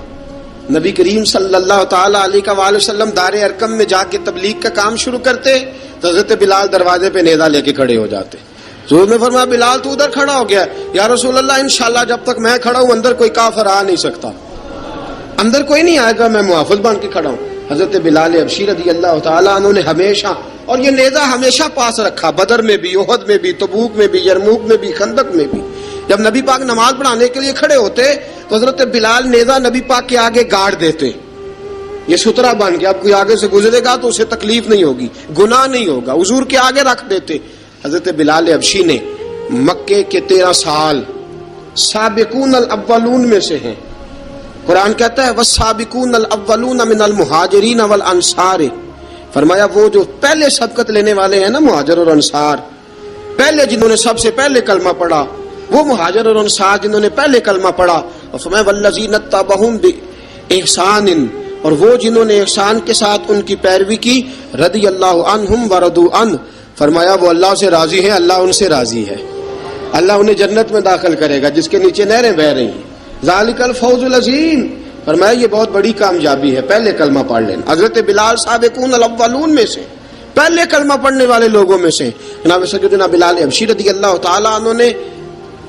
نبی کریم صلی اللہ تعالی علیہ وآلہ وسلم دار ارقم میں جا کے تبلیغ کا کام شروع کرتے تو حضرت بلال دروازے پہ نیزہ لے کے کھڑے ہو جاتے. حضور نے فرمایا بلال تو ادھر کھڑا ہو گیا. یا رسول اللہ انشاءاللہ جب تک میں کھڑا ہوں اندر کوئی کافر آ نہیں سکتا، اندر کوئی نہیں آئے گا، میں محافظ بن کے کھڑا ہوں. حضرت بلال حبشی رضی اللہ تعالیٰ عنہ نے ہمیشہ، اور یہ نیزہ ہمیشہ پاس رکھا، بدر میں بھی، احد میں بھی، تبوک میں بھی، یرموک میں بھی، خندق میں بھی. جب نبی پاک نماز پڑھانے کے لیے کھڑے ہوتے تو حضرت بلال نیزہ نبی پاک کے آگے گاڑ دیتے. یہ سترا بن گیا، اب کوئی آگے سے گزرے گا تو اسے تکلیف نہیں ہوگی، گناہ نہیں ہوگا، حضور کے آگے رکھ دیتے. حضرت بلال حبشی نے مکے کے 13 سال سابقون الاولون میں سے ہیں. قرآن کہتا ہے والسابقون الاولون من المہاجرین والانصار، فرمایا وہ جو پہلے سبقت لینے والے ہیں نا مہاجر اور انصار، پہلے جنہوں نے سب سے پہلے کلمہ پڑھا وہ مہاجر اور انصار جنہوں نے پہلے کلمہ پڑھا. اور فرمایا والذین اتبعوہم باحسان، اور وہ جنہوں نے احسان کے ساتھ ان کی پیروی کی، رضی اللہ عنہم ورضوا عنہ، فرمایا وہ اللہ سے راضی ہیں، اللہ ان سے راضی ہے، اللہ انہیں جنت میں داخل کرے گا جس کے نیچے نہریں بہہ رہی ہیں. ذالک الفوز العظیم، فرمایا یہ بہت بڑی کامیابی ہے پہلے کلمہ پڑھ لینا. حضرت بلال سابقون الاولون میں سے، پہلے کلمہ پڑھنے والے لوگوں میں سے. جناب سیدنا بلال حبشی رضی اللہ تعالیٰ عنہ نے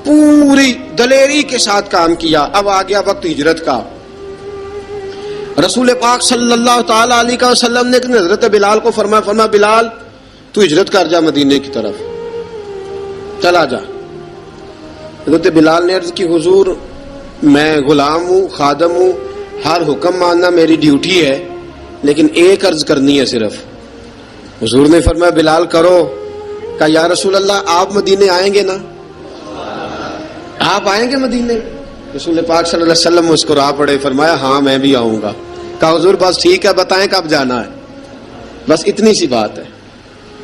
پوری دلیری کے ساتھ کام کیا. اب آ گیا وقت ہجرت کا. رسول پاک صلی اللہ تعالی علیہ وسلم نے حضرت بلال کو فرمایا بلال تو ہجرت کر جا مدینے کی طرف، چلا جا. حضرت بلال نے عرض کی حضور میں غلام ہوں، خادم ہوں، ہر حکم ماننا میری ڈیوٹی ہے، لیکن ایک عرض کرنی ہے صرف. حضور نے فرمایا بلال کرو. کہا یا رسول اللہ آپ مدینے آئیں گے نا؟ آپ آئیں گے مدینے؟ رسول پاک صلی اللہ علیہ وسلم مسکرا پڑے، فرمایا ہاں میں بھی آؤں گا. کہا حضور بس ٹھیک ہے، بتائیں کب جانا ہے، بس اتنی سی بات ہے.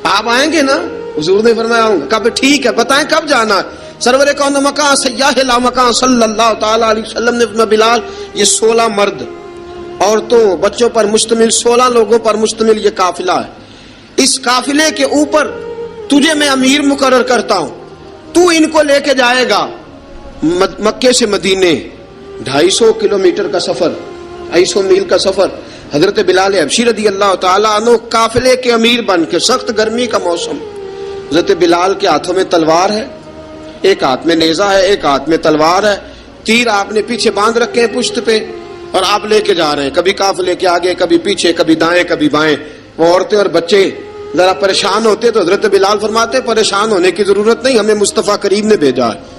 آپ آئیں گے نا؟ حضور نے فرمایا آؤں گا. کہا ٹھیک ہے بتائیں کب جانا ہے. سرور کون مکان سیاح لا مکان صلی اللہ تعالی علیہ وسلم نے فرمایا بلال یہ 16 مرد عورتوں بچوں پر مشتمل 16 لوگوں پر مشتمل یہ قافلہ ہے. اس قافلے کے اوپر تجھے میں امیر مقرر کرتا ہوں، تو ان کو لے کے جائے گا مکے سے مدینے. 250 کلومیٹر کا سفر، 250 میل کا سفر. حضرت بلال حبشی رضی اللہ تعالیٰ عنہ قافلے کے امیر بن کے، سخت گرمی کا موسم، حضرت بلال کے ہاتھوں میں تلوار ہے، ایک ہاتھ میں نیزہ ہے، ایک ہاتھ میں تلوار ہے. تیر آپ نے پیچھے باندھ رکھے ہیں پشت پہ اور آپ لے کے جا رہے ہیں، کبھی قافلے کے آگے، کبھی پیچھے، کبھی دائیں کبھی بائیں. وہ عورتیں اور بچے ذرا پریشان ہوتے تو حضرت بلال فرماتے پریشان ہونے کی ضرورت نہیں، ہمیں مصطفیٰ کریم نے بھیجا ہے،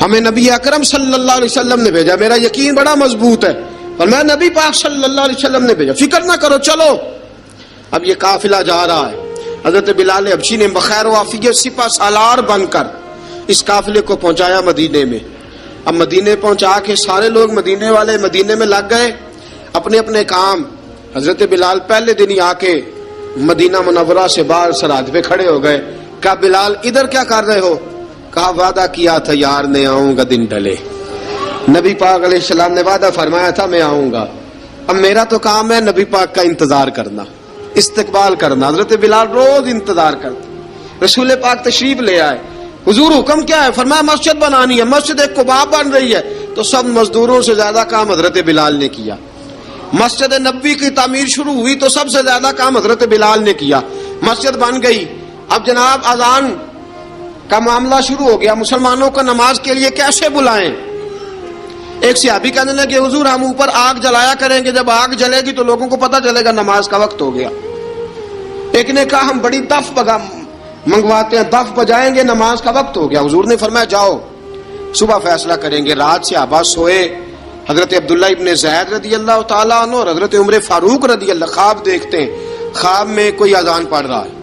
ہمیں نبی اکرم صلی اللہ علیہ وسلم نے بھیجا، میرا یقین بڑا مضبوط ہے. اور میں نبی پاک صلی اللہ علیہ وسلم نے بھیجا، فکر نہ کرو چلو. اب یہ قافلہ جا رہا ہے. حضرت بلال حبشی نے بخیر و عافیت سپہ سالار بن کر اس قافلے کو پہنچایا مدینے میں. اب مدینے پہنچا کے سارے لوگ مدینے والے مدینے میں لگ گئے اپنے اپنے کام. حضرت بلال پہلے دن ہی آ کے مدینہ منورہ سے باہر سرحد پہ کھڑے ہو گئے. کہا بلال ادھر کیا کر رہے ہو؟ کہا وعدہ کیا تھا یار نے آؤں گا دن ڈلے، نبی پاک علیہ السلام نے وعدہ فرمایا تھا میں آؤں گا. اب میرا تو کام ہے نبی پاک کا انتظار کرنا، استقبال کرنا. حضرت بلال روز انتظار کرتے. رسول پاک تشریف لے آئے. حضور حکم کیا ہے؟ فرمایا مسجد بنانی ہے. مسجد ایک قباء بن رہی ہے. تو سب مزدوروں سے زیادہ کام حضرت بلال نے کیا. مسجد نبوی کی تعمیر شروع ہوئی تو سب سے زیادہ کام حضرت بلال نے کیا. مسجد بن گئی. اب جناب اذان کا معاملہ شروع ہو گیا، مسلمانوں کو نماز کے لیے کیسے بلائیں؟ ایک صحابی کہنے لگے حضور ہم اوپر آگ جلایا کریں گے، جب آگ جلے گی تو لوگوں کو پتہ چلے گا نماز کا وقت ہو گیا. ایک نے کہا ہم بڑی دف منگواتے ہیں، دف بجائیں گے، نماز کا وقت ہو گیا. حضور نے فرمایا جاؤ صبح فیصلہ کریں گے. رات سے صحابہ سوئے. حضرت عبداللہ ابن زید رضی اللہ تعالیٰ عنہ اور حضرت عمر فاروق رضی اللہ خواب دیکھتے ہیں. خواب میں کوئی اذان پڑھ رہا ہے،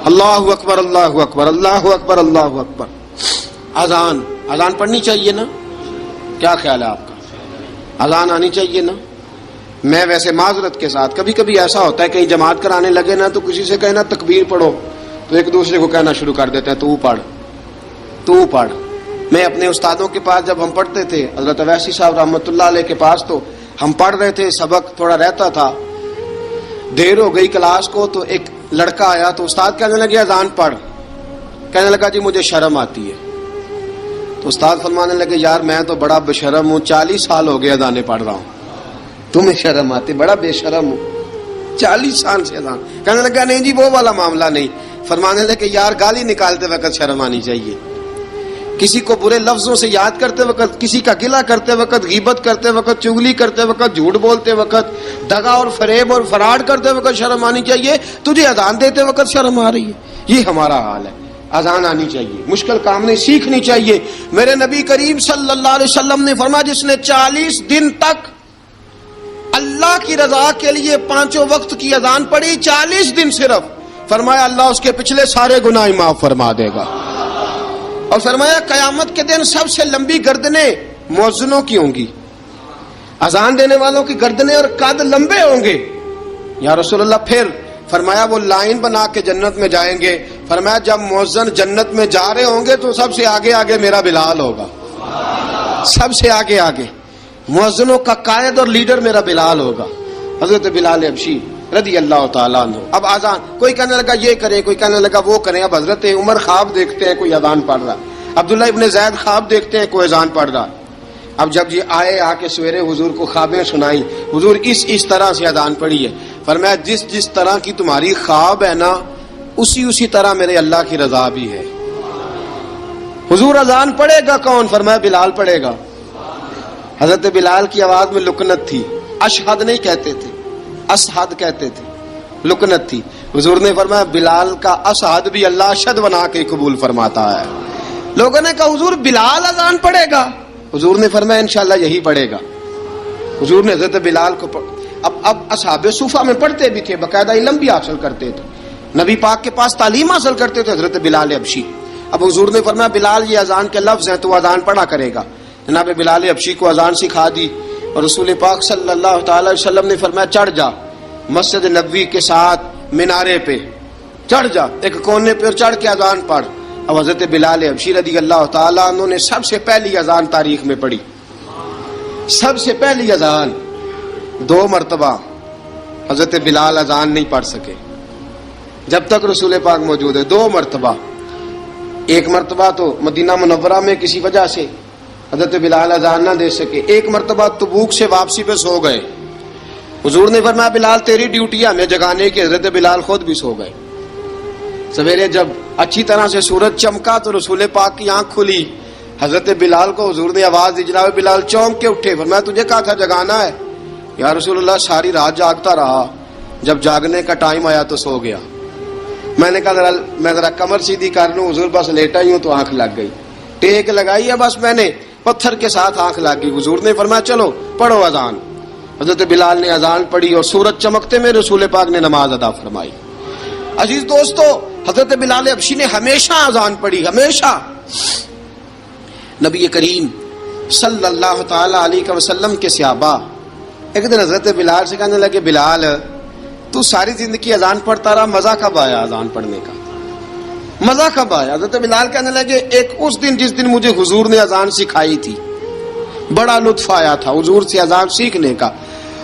اللہ اکبر اللہ اکبر اللہ اکبر اللہ اکبر. اذان پڑھنی چاہیے نا؟ کیا خیال ہے آپ کا؟ اذان آنی چاہیے نا. میں ویسے معذرت کے ساتھ کبھی کبھی ایسا ہوتا ہے کہیں جماعت کرانے لگے نا تو کسی سے کہنا تکبیر پڑھو تو ایک دوسرے کو کہنا شروع کر دیتے ہیں تو پڑھ. میں اپنے استادوں کے پاس جب ہم پڑھتے تھے حضرت اویسی صاحب رحمۃ اللہ علیہ کے پاس تو ہم پڑھ رہے تھے, سبق تھوڑا رہتا تھا, دیر ہو گئی کلاس کو تو ایک لڑکا آیا تو استاد کہنے لگے اذان پڑھ. کہنے لگا جی مجھے شرم آتی ہے. تو استاد فرمانے لگے یار میں تو بڑا بے شرم ہوں, 40 سال ہو گئے اذانیں پڑھ رہا ہوں, تمہیں شرم آتی, بڑا بے شرم ہوں 40 سال سے اذان. کہنے لگا نہیں جی وہ والا معاملہ نہیں. فرمانے لگے یار گالی نکالتے وقت شرم آنی چاہیے, کسی کو برے لفظوں سے یاد کرتے وقت, کسی کا گلہ کرتے وقت, غیبت کرتے وقت, چغلی کرتے وقت, جھوٹ بولتے وقت, دغا اور فریب اور فراڈ کرتے وقت شرم آنی چاہیے. تجھے اذان دیتے وقت شرم آ رہی ہے, یہ ہمارا حال ہے. اذان آنی چاہیے, مشکل کام نہیں, سیکھنی چاہیے. میرے نبی کریم صلی اللہ علیہ وسلم نے فرمایا جس نے 40 دن تک اللہ کی رضا کے لیے 5 وقت کی اذان پڑھی, 40 دن صرف, فرمایا اللہ اس کے پچھلے سارے گناہ معاف فرما دے گا. اور فرمایا قیامت کے دن سب سے لمبی گردنیں مؤذنوں کی ہوں گی, اذان دینے والوں کی گردنیں اور قد لمبے ہوں گے. یا رسول اللہ پھر فرمایا وہ لائن بنا کے جنت میں جائیں گے. فرمایا جب مؤذن جنت میں جا رہے ہوں گے تو سب سے آگے آگے میرا بلال ہوگا, سب سے آگے آگے مؤذنوں کا قائد اور لیڈر میرا بلال ہوگا, حضرت بلال حبشی رضی اللہ تعالیٰ عنہ. اب اذان کوئی کہنے لگا یہ کریں, کوئی کہنے لگا وہ کریں. اب حضرت عمر خواب دیکھتے ہیں کوئی اذان پڑھ رہا, عبداللہ ابن زید خواب دیکھتے ہیں کوئی اذان پڑھ رہا. اب جب یہ آئے آ کے سویرے حضور کو خوابیں سنائی, حضور اس طرح سے اذان پڑھی ہے. فرمایا جس طرح کی تمہاری خواب ہے نا اسی طرح میرے اللہ کی رضا بھی ہے. حضور اذان پڑھے گا کون؟ فرمایا بلال پڑھے گا. حضرت بلال کی آواز میں لکنت تھی, اشہد نہیں کہتے تھے, اسحد کہتے تھے, لکنت تھی. حضور نے فرمایا بلال کا اسحد بھی اللہ اشہد بنا کے قبول فرماتا ہے. لوگوں نے کہا حضور بلال اذان پڑھے گا؟ حضور نے فرمایا انشاءاللہ یہی پڑھے گا. حضور نے حضرت بلال کو اب اصحاب صوفہ میں پڑھتے بھی تھے, باقاعدہ علم بھی حاصل کرتے تھے, نبی پاک کے پاس تعلیم حاصل کرتے تھے حضرت بلال حبشی. اب حضور نے فرمایا بلال یہ اذان کے لفظ ہیں تو اذان پڑھا کرے گا. جناب بلال حبشی کو اذان سکھا دی اور رسول پاک صلی اللہ تعالی علیہ وسلم نے فرمایا چڑھ جا مسجد نبوی کے ساتھ مینارے پہ, چڑھ جا ایک کونے پہ اور چڑھ کے اذان پڑھ. اب حضرت بلال حبشی رضی اللہ تعالیٰ عنہ نے سب سے پہلی اذان تاریخ میں پڑھی, سب سے پہلی اذان. 2 مرتبہ حضرت بلال اذان نہیں پڑھ سکے جب تک رسول پاک موجود ہے. 2 مرتبہ, ایک مرتبہ تو مدینہ منورہ میں کسی وجہ سے حضرت بلال اذان نہ دے سکے, ایک مرتبہ تبوک سے واپسی پہ سو گئے. حضور نے فرمایا بلال تیری ڈیوٹی ہے ہمیں جگانے کی. حضرت بلال خود بھی سو گئے. سویرے جب اچھی طرح سے سورج چمکا تو رسول پاک کی آنکھ کھلی. حضرت بلال کو حضور نے آواز دی, جناب بلال چونک کے اٹھے. فرمایا تجھے کہا تھا جگانا ہے. یا رسول اللہ ساری رات جاگتا رہا, جب جاگنے کا ٹائم آیا تو سو گیا. میں نے کہا میں ذرا کمر سیدھی کر لوں. حضور بس لیٹا ہی ہوں تو آنکھ لگ گئی, ٹیک لگائی ہے بس میں نے, پتھر کے ساتھ آنکھ لگ گئی. حضور نے فرمایا چلو پڑھو اذان. حضرت بلال نے اذان پڑھی اور سورج چمکتے میں رسول پاک نے نماز ادا فرمائی. عزیز دوستو حضرت بلال حبشی نے ہمیشہ اذان پڑھی, ہمیشہ. نبی کریم صلی اللہ تعالی علیہ وسلم کے صحابہ ایک دن حضرت بلال سے کہنے لگے بلال تو ساری زندگی اذان پڑھتا رہا, مزہ کب آیا اذان پڑھنے کا, مزہ کب آیا؟ حضرت بلال کہنے لگے ایک اس دن جس دن مجھے حضور نے اذان سکھائی تھی, بڑا لطف آیا تھا حضور سے اذان سیکھنے کا.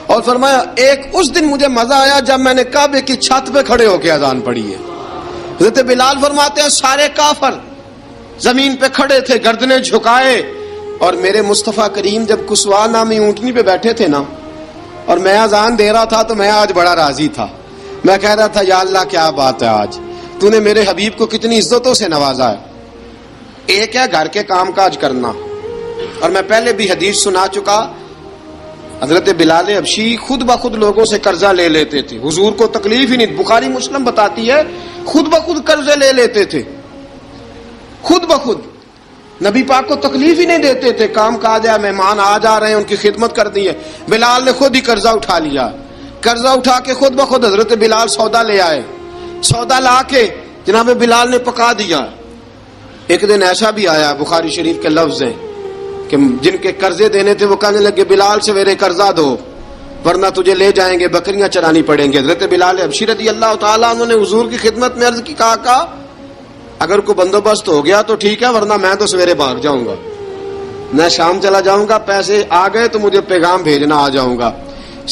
اور فرمایا ایک اس دن مجھے مزہ آیا جب میں نے کعبے کی چھت پہ کھڑے ہو کے اذان پڑھی ہے. حضرت بلال فرماتے ہیں سارے کافر زمین پہ کھڑے تھے گردنیں جھکائے, اور میرے مصطفیٰ کریم جب کسوا نامی اونٹنی پہ بیٹھے تھے نا اور میں اذان دے رہا تھا تو میں آج بڑا راضی تھا. میں کہہ رہا تھا یا اللہ کیا بات ہے, آج تو نے میرے حبیب کو کتنی عزتوں سے نوازا ہے. ایک ہے گھر کے کام کاج کرنا, اور میں پہلے بھی حدیث سنا چکا, حضرت بلال حبشی خود بخود لوگوں سے قرضہ لے لیتے تھے, حضور کو تکلیف ہی نہیں. بخاری مسلم بتاتی ہے خود بخود قرضے لے لیتے تھے, خود بخود, نبی پاک کو تکلیف ہی نہیں دیتے تھے. کام کاج ہے, مہمان آ جا رہے ہیں, ان کی خدمت کر دی ہے. بلال نے خود ہی قرضہ اٹھا لیا, قرضہ اٹھا کے خود بخود حضرت بلال سودا لے آئے, سودا لا کے جناب بلال نے پکا دیا. ایک دن ایسا بھی آیا, بخاری شریف کے لفظ ہیں, کہ جن کے قرضے دینے تھے وہ کہنے لگے بلال سویرے قرضہ دو ورنہ تجھے لے جائیں گے، بکریاں چرانی پڑیں گے۔ حضرت بلال حبشی رضی اللہ تعالیٰ عنہ نے حضور کی خدمت میں عرض کی، کہا اگر کوئی بندوبست ہو گیا تو ٹھیک ہے، ورنہ میں تو سویرے بھاگ جاؤں گا، میں شام چلا جاؤں گا، پیسے آ گئے تو مجھے پیغام بھیجنا، آ جاؤں گا۔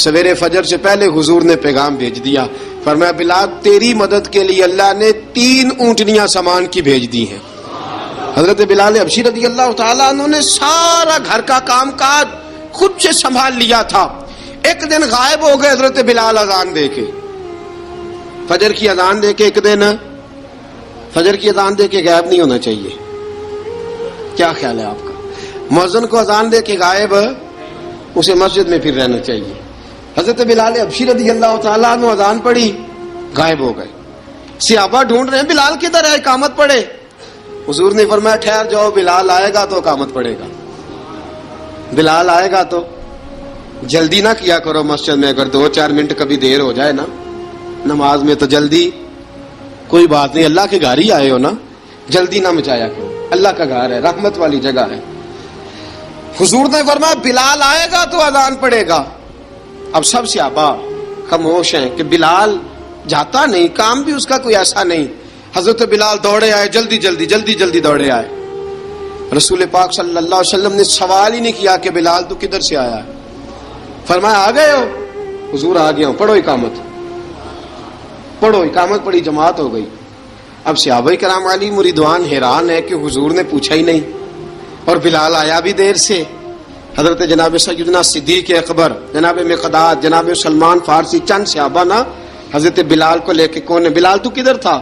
سویرے فجر سے پہلے حضور نے پیغام بھیج دیا، فرمایا بلال تیری مدد کے لیے اللہ نے 3 اونٹنیاں سامان کی بھیج دی ہیں۔ حضرت بلال حبشی رضی اللہ تعالیٰ عنہ نے سارا گھر کا کام کاج خود سے سنبھال لیا تھا۔ ایک دن غائب ہو گئے حضرت بلال اذان دے کے، فجر کی اذان دے کے، ایک دن فجر کی اذان دے کے غائب نہیں ہونا چاہیے، کیا خیال ہے آپ کا؟ مؤذن کو اذان دے کے غائب، اسے مسجد میں پھر رہنا چاہیے۔ حضرت بلال حبشی رضی اللہ تعالیٰ عنہ اذان پڑھی، غائب ہو گئے، صحابہ ڈھونڈ رہے ہیں بلال کدھر ہے، اقامت پڑھے۔ حضور نے فرمایا ٹھہر جاؤ، بلال آئے گا تو اقامت پڑھے گا، بلال آئے گا تو جلدی نہ کیا کرو مسجد میں، اگر 2-4 منٹ کبھی دیر ہو جائے نا نماز میں تو جلدی کوئی بات نہیں، اللہ کے گھر ہی آئے ہو نا، جلدی نہ مچایا کرو، اللہ کا گھر ہے، رحمت والی جگہ ہے۔ حضور نے فرمایا بلال آئے گا تو اذان پڑے گا۔ اب سب صحابہ خاموش ہیں کہ بلال جاتا نہیں، کام بھی اس کا کوئی ایسا نہیں۔ حضرت بلال دوڑے آئے، جلدی دوڑے آئے۔ رسول پاک صلی اللہ علیہ وسلم نے سوال ہی نہیں کیا کہ بلال تو کدھر سے آیا ہے، فرمایا آ گئے ہو؟ حضور آ گیا ہوں، پڑھو اقامت، پڑھو اقامت پڑھی، جماعت ہو گئی۔ اب صحابہ کرام علی مریدوان حیران ہے کہ حضور نے پوچھا ہی نہیں اور بلال آیا بھی دیر سے۔ حضرت جناب سیدنا صدیق اکبر، جناب مقداد، جناب سلمان فارسی، چند صحابہ نا حضرت بلال کو لے کے، کون ہے بلال تو کدھر تھا؟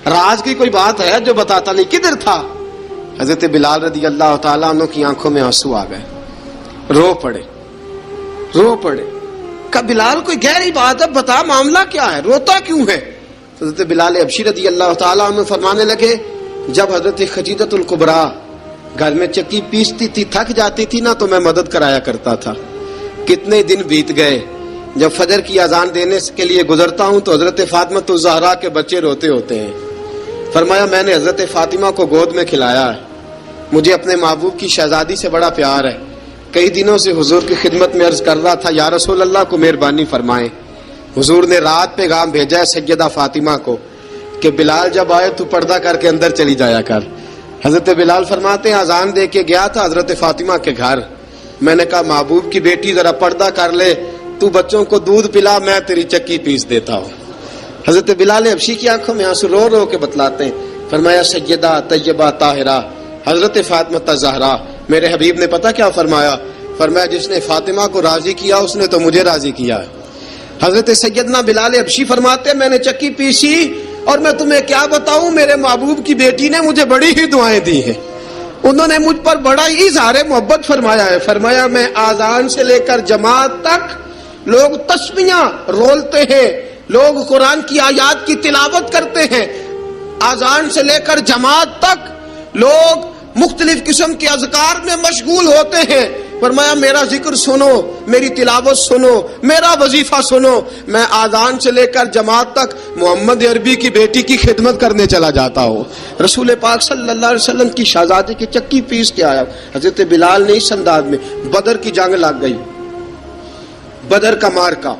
راز کی کوئی بات ہے جو بتاتا نہیں، کدھر تھا؟ حضرت بلال رضی اللہ تعالیٰ عنہ کی آنکھوں میں آنسو آ گئے، رو پڑے۔ کہ بلال کوئی گہری بات ہے، بتا معاملہ کیا ہے، روتا کیوں ہے؟ حضرت بلال حبشی رضی اللہ تعالیٰ عنہ فرمانے لگے جب حضرت خدیجہ الکبریٰ گھر میں چکی پیستی تھی، تھک جاتی تھی نا تو میں مدد کرایا کرتا تھا۔ کتنے دن بیت گئے، جب فجر کی اذان دینے کے لیے گزرتا ہوں تو حضرت فاطمہ الزہرا کے بچے روتے ہوتے ہیں۔ فرمایا میں نے حضرت فاطمہ کو گود میں کھلایا ہے، مجھے اپنے محبوب کی شہزادی سے بڑا پیار ہے۔ کئی دنوں سے حضور کی خدمت میں عرض کر رہا تھا یا رسول اللہ کو مہربانی فرمائیں۔ حضور نے رات پیغام بھیجا ہے سیدہ فاطمہ کو کہ بلال جب آئے تو پردہ کر کے اندر چلی جایا کر۔ حضرت بلال فرماتے ہیں اذان دے کے گیا تھا حضرت فاطمہ کے گھر، میں نے کہا محبوب کی بیٹی ذرا پردہ کر لے، تو بچوں کو دودھ پلا، میں تیری چکی پیس دیتا ہوں۔ حضرت بلال حبشی کی آنکھوں میں آنسو رو رو کے بتلاتے ہیں، فرمایا سیدہ طیبہ طاہرہ حضرت فاطمہ الزہرا، میرے حبیب نے پتہ کیا فرمایا؟ فرمایا جس نے فاطمہ کو راضی کیا اس نے تو مجھے راضی کیا ہے۔ حضرت سیدنا بلال حبشی فرماتے ہیں میں نے چکی پیسی اور میں تمہیں کیا بتاؤں، میرے محبوب کی بیٹی نے مجھے بڑی ہی دعائیں دی ہیں، انہوں نے مجھ پر بڑا ہی اظہار محبت فرمایا ہے۔ فرمایا میں آذان سے لے کر جماعت تک لوگ تسبیحاں رولتے ہیں، لوگ قرآن کی آیات کی تلاوت کرتے ہیں، آذان سے لے کر جماعت تک لوگ مختلف قسم کے اذکار میں مشغول ہوتے ہیں۔ فرمایا میرا ذکر سنو، میری تلاوت سنو، میرا وظیفہ سنو، میں آذان سے لے کر جماعت تک محمد عربی کی بیٹی کی خدمت کرنے چلا جاتا ہوں۔ رسول پاک صلی اللہ علیہ وسلم کی شہزادی کی چکی پیس کے آیا۔ حضرت بلال نے اس انداز میں، بدر کی جنگ لگ گئی، بدر کا مارکا،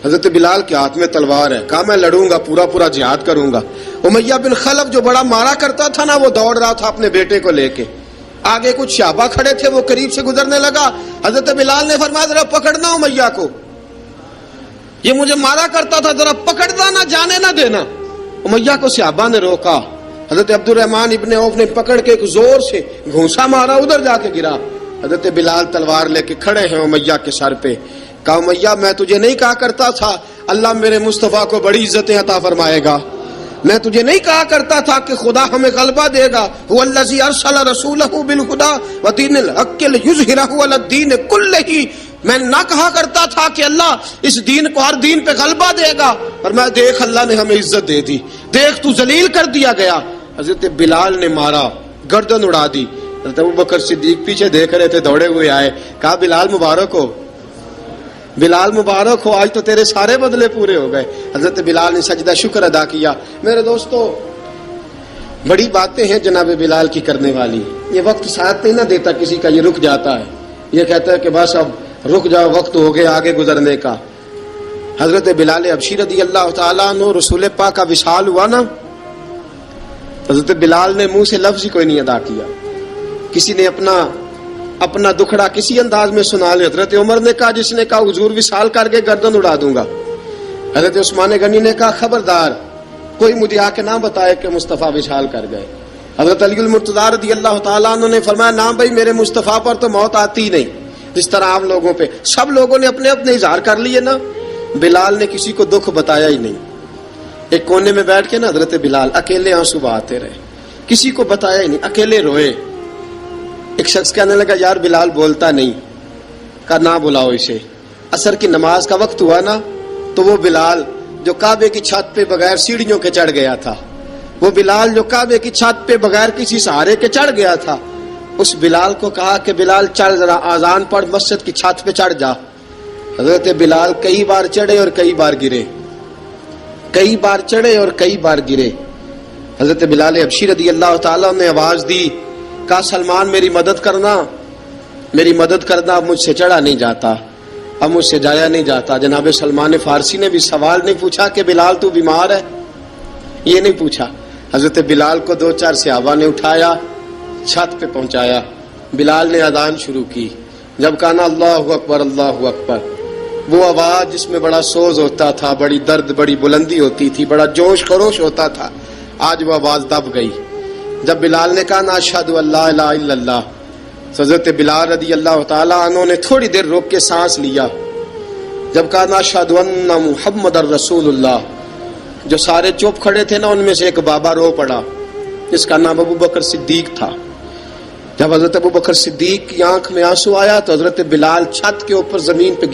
حضرت بلال کے ہاتھ میں تلوار ہے، کہا میں لڑوں گا، پورا جہاد کروں گا۔ امیہ بن خلف جو بڑا مارا کرتا تھا نا، وہ دوڑ رہا تھا اپنے بیٹے کو لے کے، آگے کچھ صحابہ کھڑے تھے، وہ قریب سے گزرنے لگا، حضرت بلال نے فرمایا ذرا پکڑنا امیہ کو، یہ مجھے مارا کرتا تھا، ذرا پکڑنا، نہ جانے نہ دینا۔ امیہ کو صحابہ نے روکا، حضرت عبد الرحمن ابن عوف نے پکڑ کے ایک زور سے گھونسا مارا، ادھر جا کے گرا۔ حضرت بلال تلوار لے کے کھڑے ہیں امیہ کے سر پہ۔ کہا امیہ میں تجھے نہیں کہا کرتا تھا اللہ میرے مصطفیٰ کو بڑی عزتیں عطا فرمائے گا؟ میں تجھے نہیں کہا کرتا تھا کہ خدا ہمیں غلبہ دے گا؟ هو الذی ارسل رسولہ بالہدی ودین الحق لیظہرہ علی الدین کلہ، میں نہ کہا کرتا تھا کہ اللہ اس دین کو ہر دین پہ غلبہ دے گا، اور میں دیکھ اللہ نے ہمیں عزت دے دی، دیکھ تو ذلیل کر دیا گیا۔ حضرت بلال نے مارا، گردن اڑا دی۔ حضرت ابوبکر صدیق پیچھے دیکھ رہے تھے، دوڑے ہوئے آئے، کہا بلال مبارک ہو، بلال مبارک ہو، آج تو تیرے سارے بدلے پورے ہو گئے۔ حضرت بلال نے سجدہ شکر ادا کیا۔ میرے دوستو بڑی باتیں ہیں جناب بلال کی کرنے والی۔ یہ وقت ساتھ نہیں نہ دیتا کسی کا، یہ رک جاتا ہے، یہ کہتا ہے کہ بس اب رک جاؤ، وقت ہو گیا آگے گزرنے کا۔ حضرت بلال حبشی رضی اللہ تعالیٰ عنہ رسول پاک کا وصال ہوا نا، حضرت بلال نے منہ سے لفظ ہی کوئی نہیں ادا کیا، کسی نے اپنا دکھڑا کسی انداز میں سنا لیا۔ حضرت عمر نے کہا، جس نے کہا حضور وصال کر کے گردن اڑا دوں گا۔ حضرت عثمان غنی نے کہا خبردار کوئی مجھے آ کے نہ بتائے کہ مصطفیٰ وصال کر گئے۔ حضرت علی المرتضیٰ رضی اللہ تعالیٰ عنہ نے فرمایا نہ بھائی، میرے مصطفیٰ پر تو موت آتی ہی نہیں، جس طرح عام لوگوں پہ سب لوگوں نے اپنے اپنے اظہار کر لیے نا، بلال نے کسی کو دکھ بتایا ہی نہیں۔ ایک کونے میں بیٹھ کے نا حضرت بلال اکیلے آنسو بہاتے رہے، کسی کو بتایا ہی نہیں، اکیلے روئے۔ ایک شخص کہنے لگا یار بلال بولتا نہیں، کہا نہ بلاؤ اسے۔ عصر کی نماز کا وقت ہوا نا، تو وہ بلال جو کعبے کی چھت پہ بغیر سیڑھیوں کے چڑھ گیا تھا، وہ بلال جو کعبے کی چھت پہ بغیر کسی سہارے کے چڑھ گیا تھا، اس بلال کو کہا کہ بلال چڑھ ذرا، آذان پڑھ، مسجد کی چھت پہ چڑھ جا۔ حضرت بلال کئی بار چڑھے اور کئی بار گرے، کئی بار چڑھے اور کئی بار گرے۔ حضرت بلال حبشی رضی اللہ تعالیٰ نے آواز دی، کہا سلمان میری مدد کرنا، میری مدد کرنا، اب مجھ سے چڑھا نہیں جاتا، اب مجھ سے جایا نہیں جاتا۔ جناب سلمان فارسی نے بھی سوال نہیں پوچھا کہ بلال تو بیمار ہے، یہ نہیں پوچھا۔ حضرت بلال کو 2-4 صحابہ نے اٹھایا، چھت پہ پہنچایا، بلال نے اذان شروع کی۔ جب کہا نا اللہ اکبر اللہ اکبر، وہ آواز جس میں بڑا سوز ہوتا تھا، بڑی درد، بڑی بلندی ہوتی تھی، بڑا جوش خروش ہوتا تھا، آج وہ آواز دب گئی۔ جب بلال نے کہا نا اشہد ان لا الہ الا اللہ، حضرت بلال رضی اللہ تعالیٰ عنہ نے تھوڑی دیر روک کے سانس لیا۔ جب کہا نا اشہد ان محمد الرسول اللہ، جو سارے چپ کھڑے تھے نا ان میں سے ایک بابا رو پڑا، جس کا نام ابو بکر صدیق تھا۔ جب حضرت ابو بکر صدیق کی آنکھ میں آنسو آیا تو حضرت بلال چھت کے اوپر زمین پہ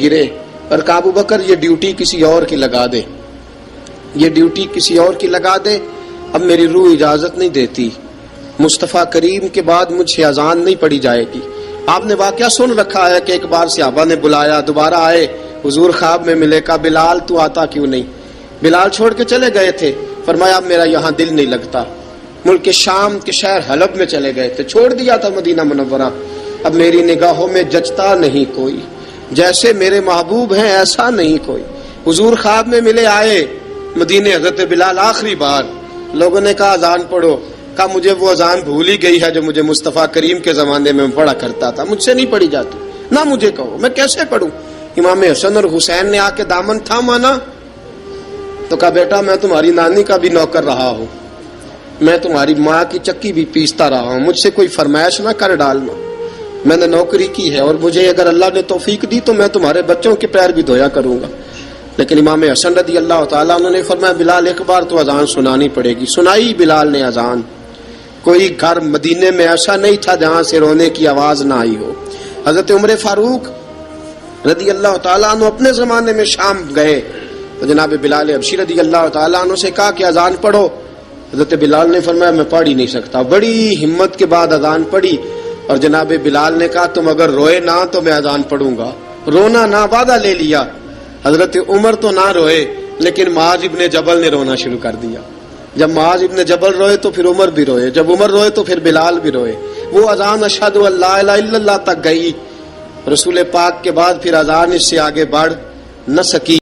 گرے اور کہا ابو بکر یہ ڈیوٹی کسی اور کی لگا دے، یہ ڈیوٹی کسی اور کی لگا دے، اب میری روح اجازت نہیں دیتی، مصطفیٰ کریم کے بعد مجھ سے اذان نہیں پڑھی جائے گی۔ آپ نے واقعہ سن رکھا ہے کہ ایک بار صحابہ نے بلایا، دوبارہ آئے، حضور خواب میں ملے، کہا بلال تو آتا کیوں نہیں؟ بلال چھوڑ کے چلے گئے تھے، فرمایا اب میرا یہاں دل نہیں لگتا، ملک شام کے شہر حلب میں چلے گئے تھے، چھوڑ دیا تھا مدینہ منورہ، اب میری نگاہوں میں جچتا نہیں کوئی، جیسے میرے محبوب ہیں ایسا نہیں کوئی۔ حضور خواب میں ملے، آئے مدینے، حضرت بلال آخری بار، لوگوں نے کہا اذان پڑھو، کہا مجھے وہ اذان بھول ہی گئی ہے جو مجھے مصطفیٰ کریم کے زمانے میں پڑھا کرتا تھا، مجھ سے نہیں پڑھی جاتی، نہ مجھے کہو، میں کیسے پڑھوں؟ امام حسن اور حسین نے آ کے دامن تھاما نا، تو کہا بیٹا میں تمہاری نانی کا بھی نوکر رہا ہوں، میں تمہاری ماں کی چکی بھی پیستا رہا ہوں، مجھ سے کوئی فرمائش نہ کر ڈالنا، میں نے نوکری کی ہے، اور مجھے اگر اللہ نے توفیق دی تو میں تمہارے بچوں کے پیر بھی دھویا کروں گا۔ لیکن امام حسن رضی اللہ تعالیٰ عنہ نے فرمایا بلال ایک بار تو اذان سنانی پڑے گی۔ سنائی بلال نے اذان۔ کوئی گھر مدینے میں ایسا نہیں تھا جہاں سے رونے کی آواز نہ آئی ہو۔ حضرت عمر فاروق رضی اللہ تعالیٰ عنہ اپنے زمانے میں شام گئے تو جناب بلال حبشی رضی اللہ تعالیٰ عنہ سے کہا کہ اذان پڑھو۔ حضرت بلال نے فرمایا میں پڑھ ہی نہیں سکتا، بڑی ہمت کے بعد اذان پڑھی، اور جناب بلال نے کہا تم اگر روئے نہ تو میں اذان پڑھوں گا، رونا نہ، وعدہ لے لیا۔ حضرت عمر تو نہ روئے، لیکن معاذ ابن جبل نے رونا شروع کر دیا۔ جب معاذ ابن جبل روئے تو پھر عمر بھی روئے، جب عمر روئے تو پھر بلال بھی روئے۔ وہ اذان اشہد ان لا الہ الا اللہ تک گئی، رسول پاک کے بعد پھر اذان اس سے آگے بڑھ نہ سکی۔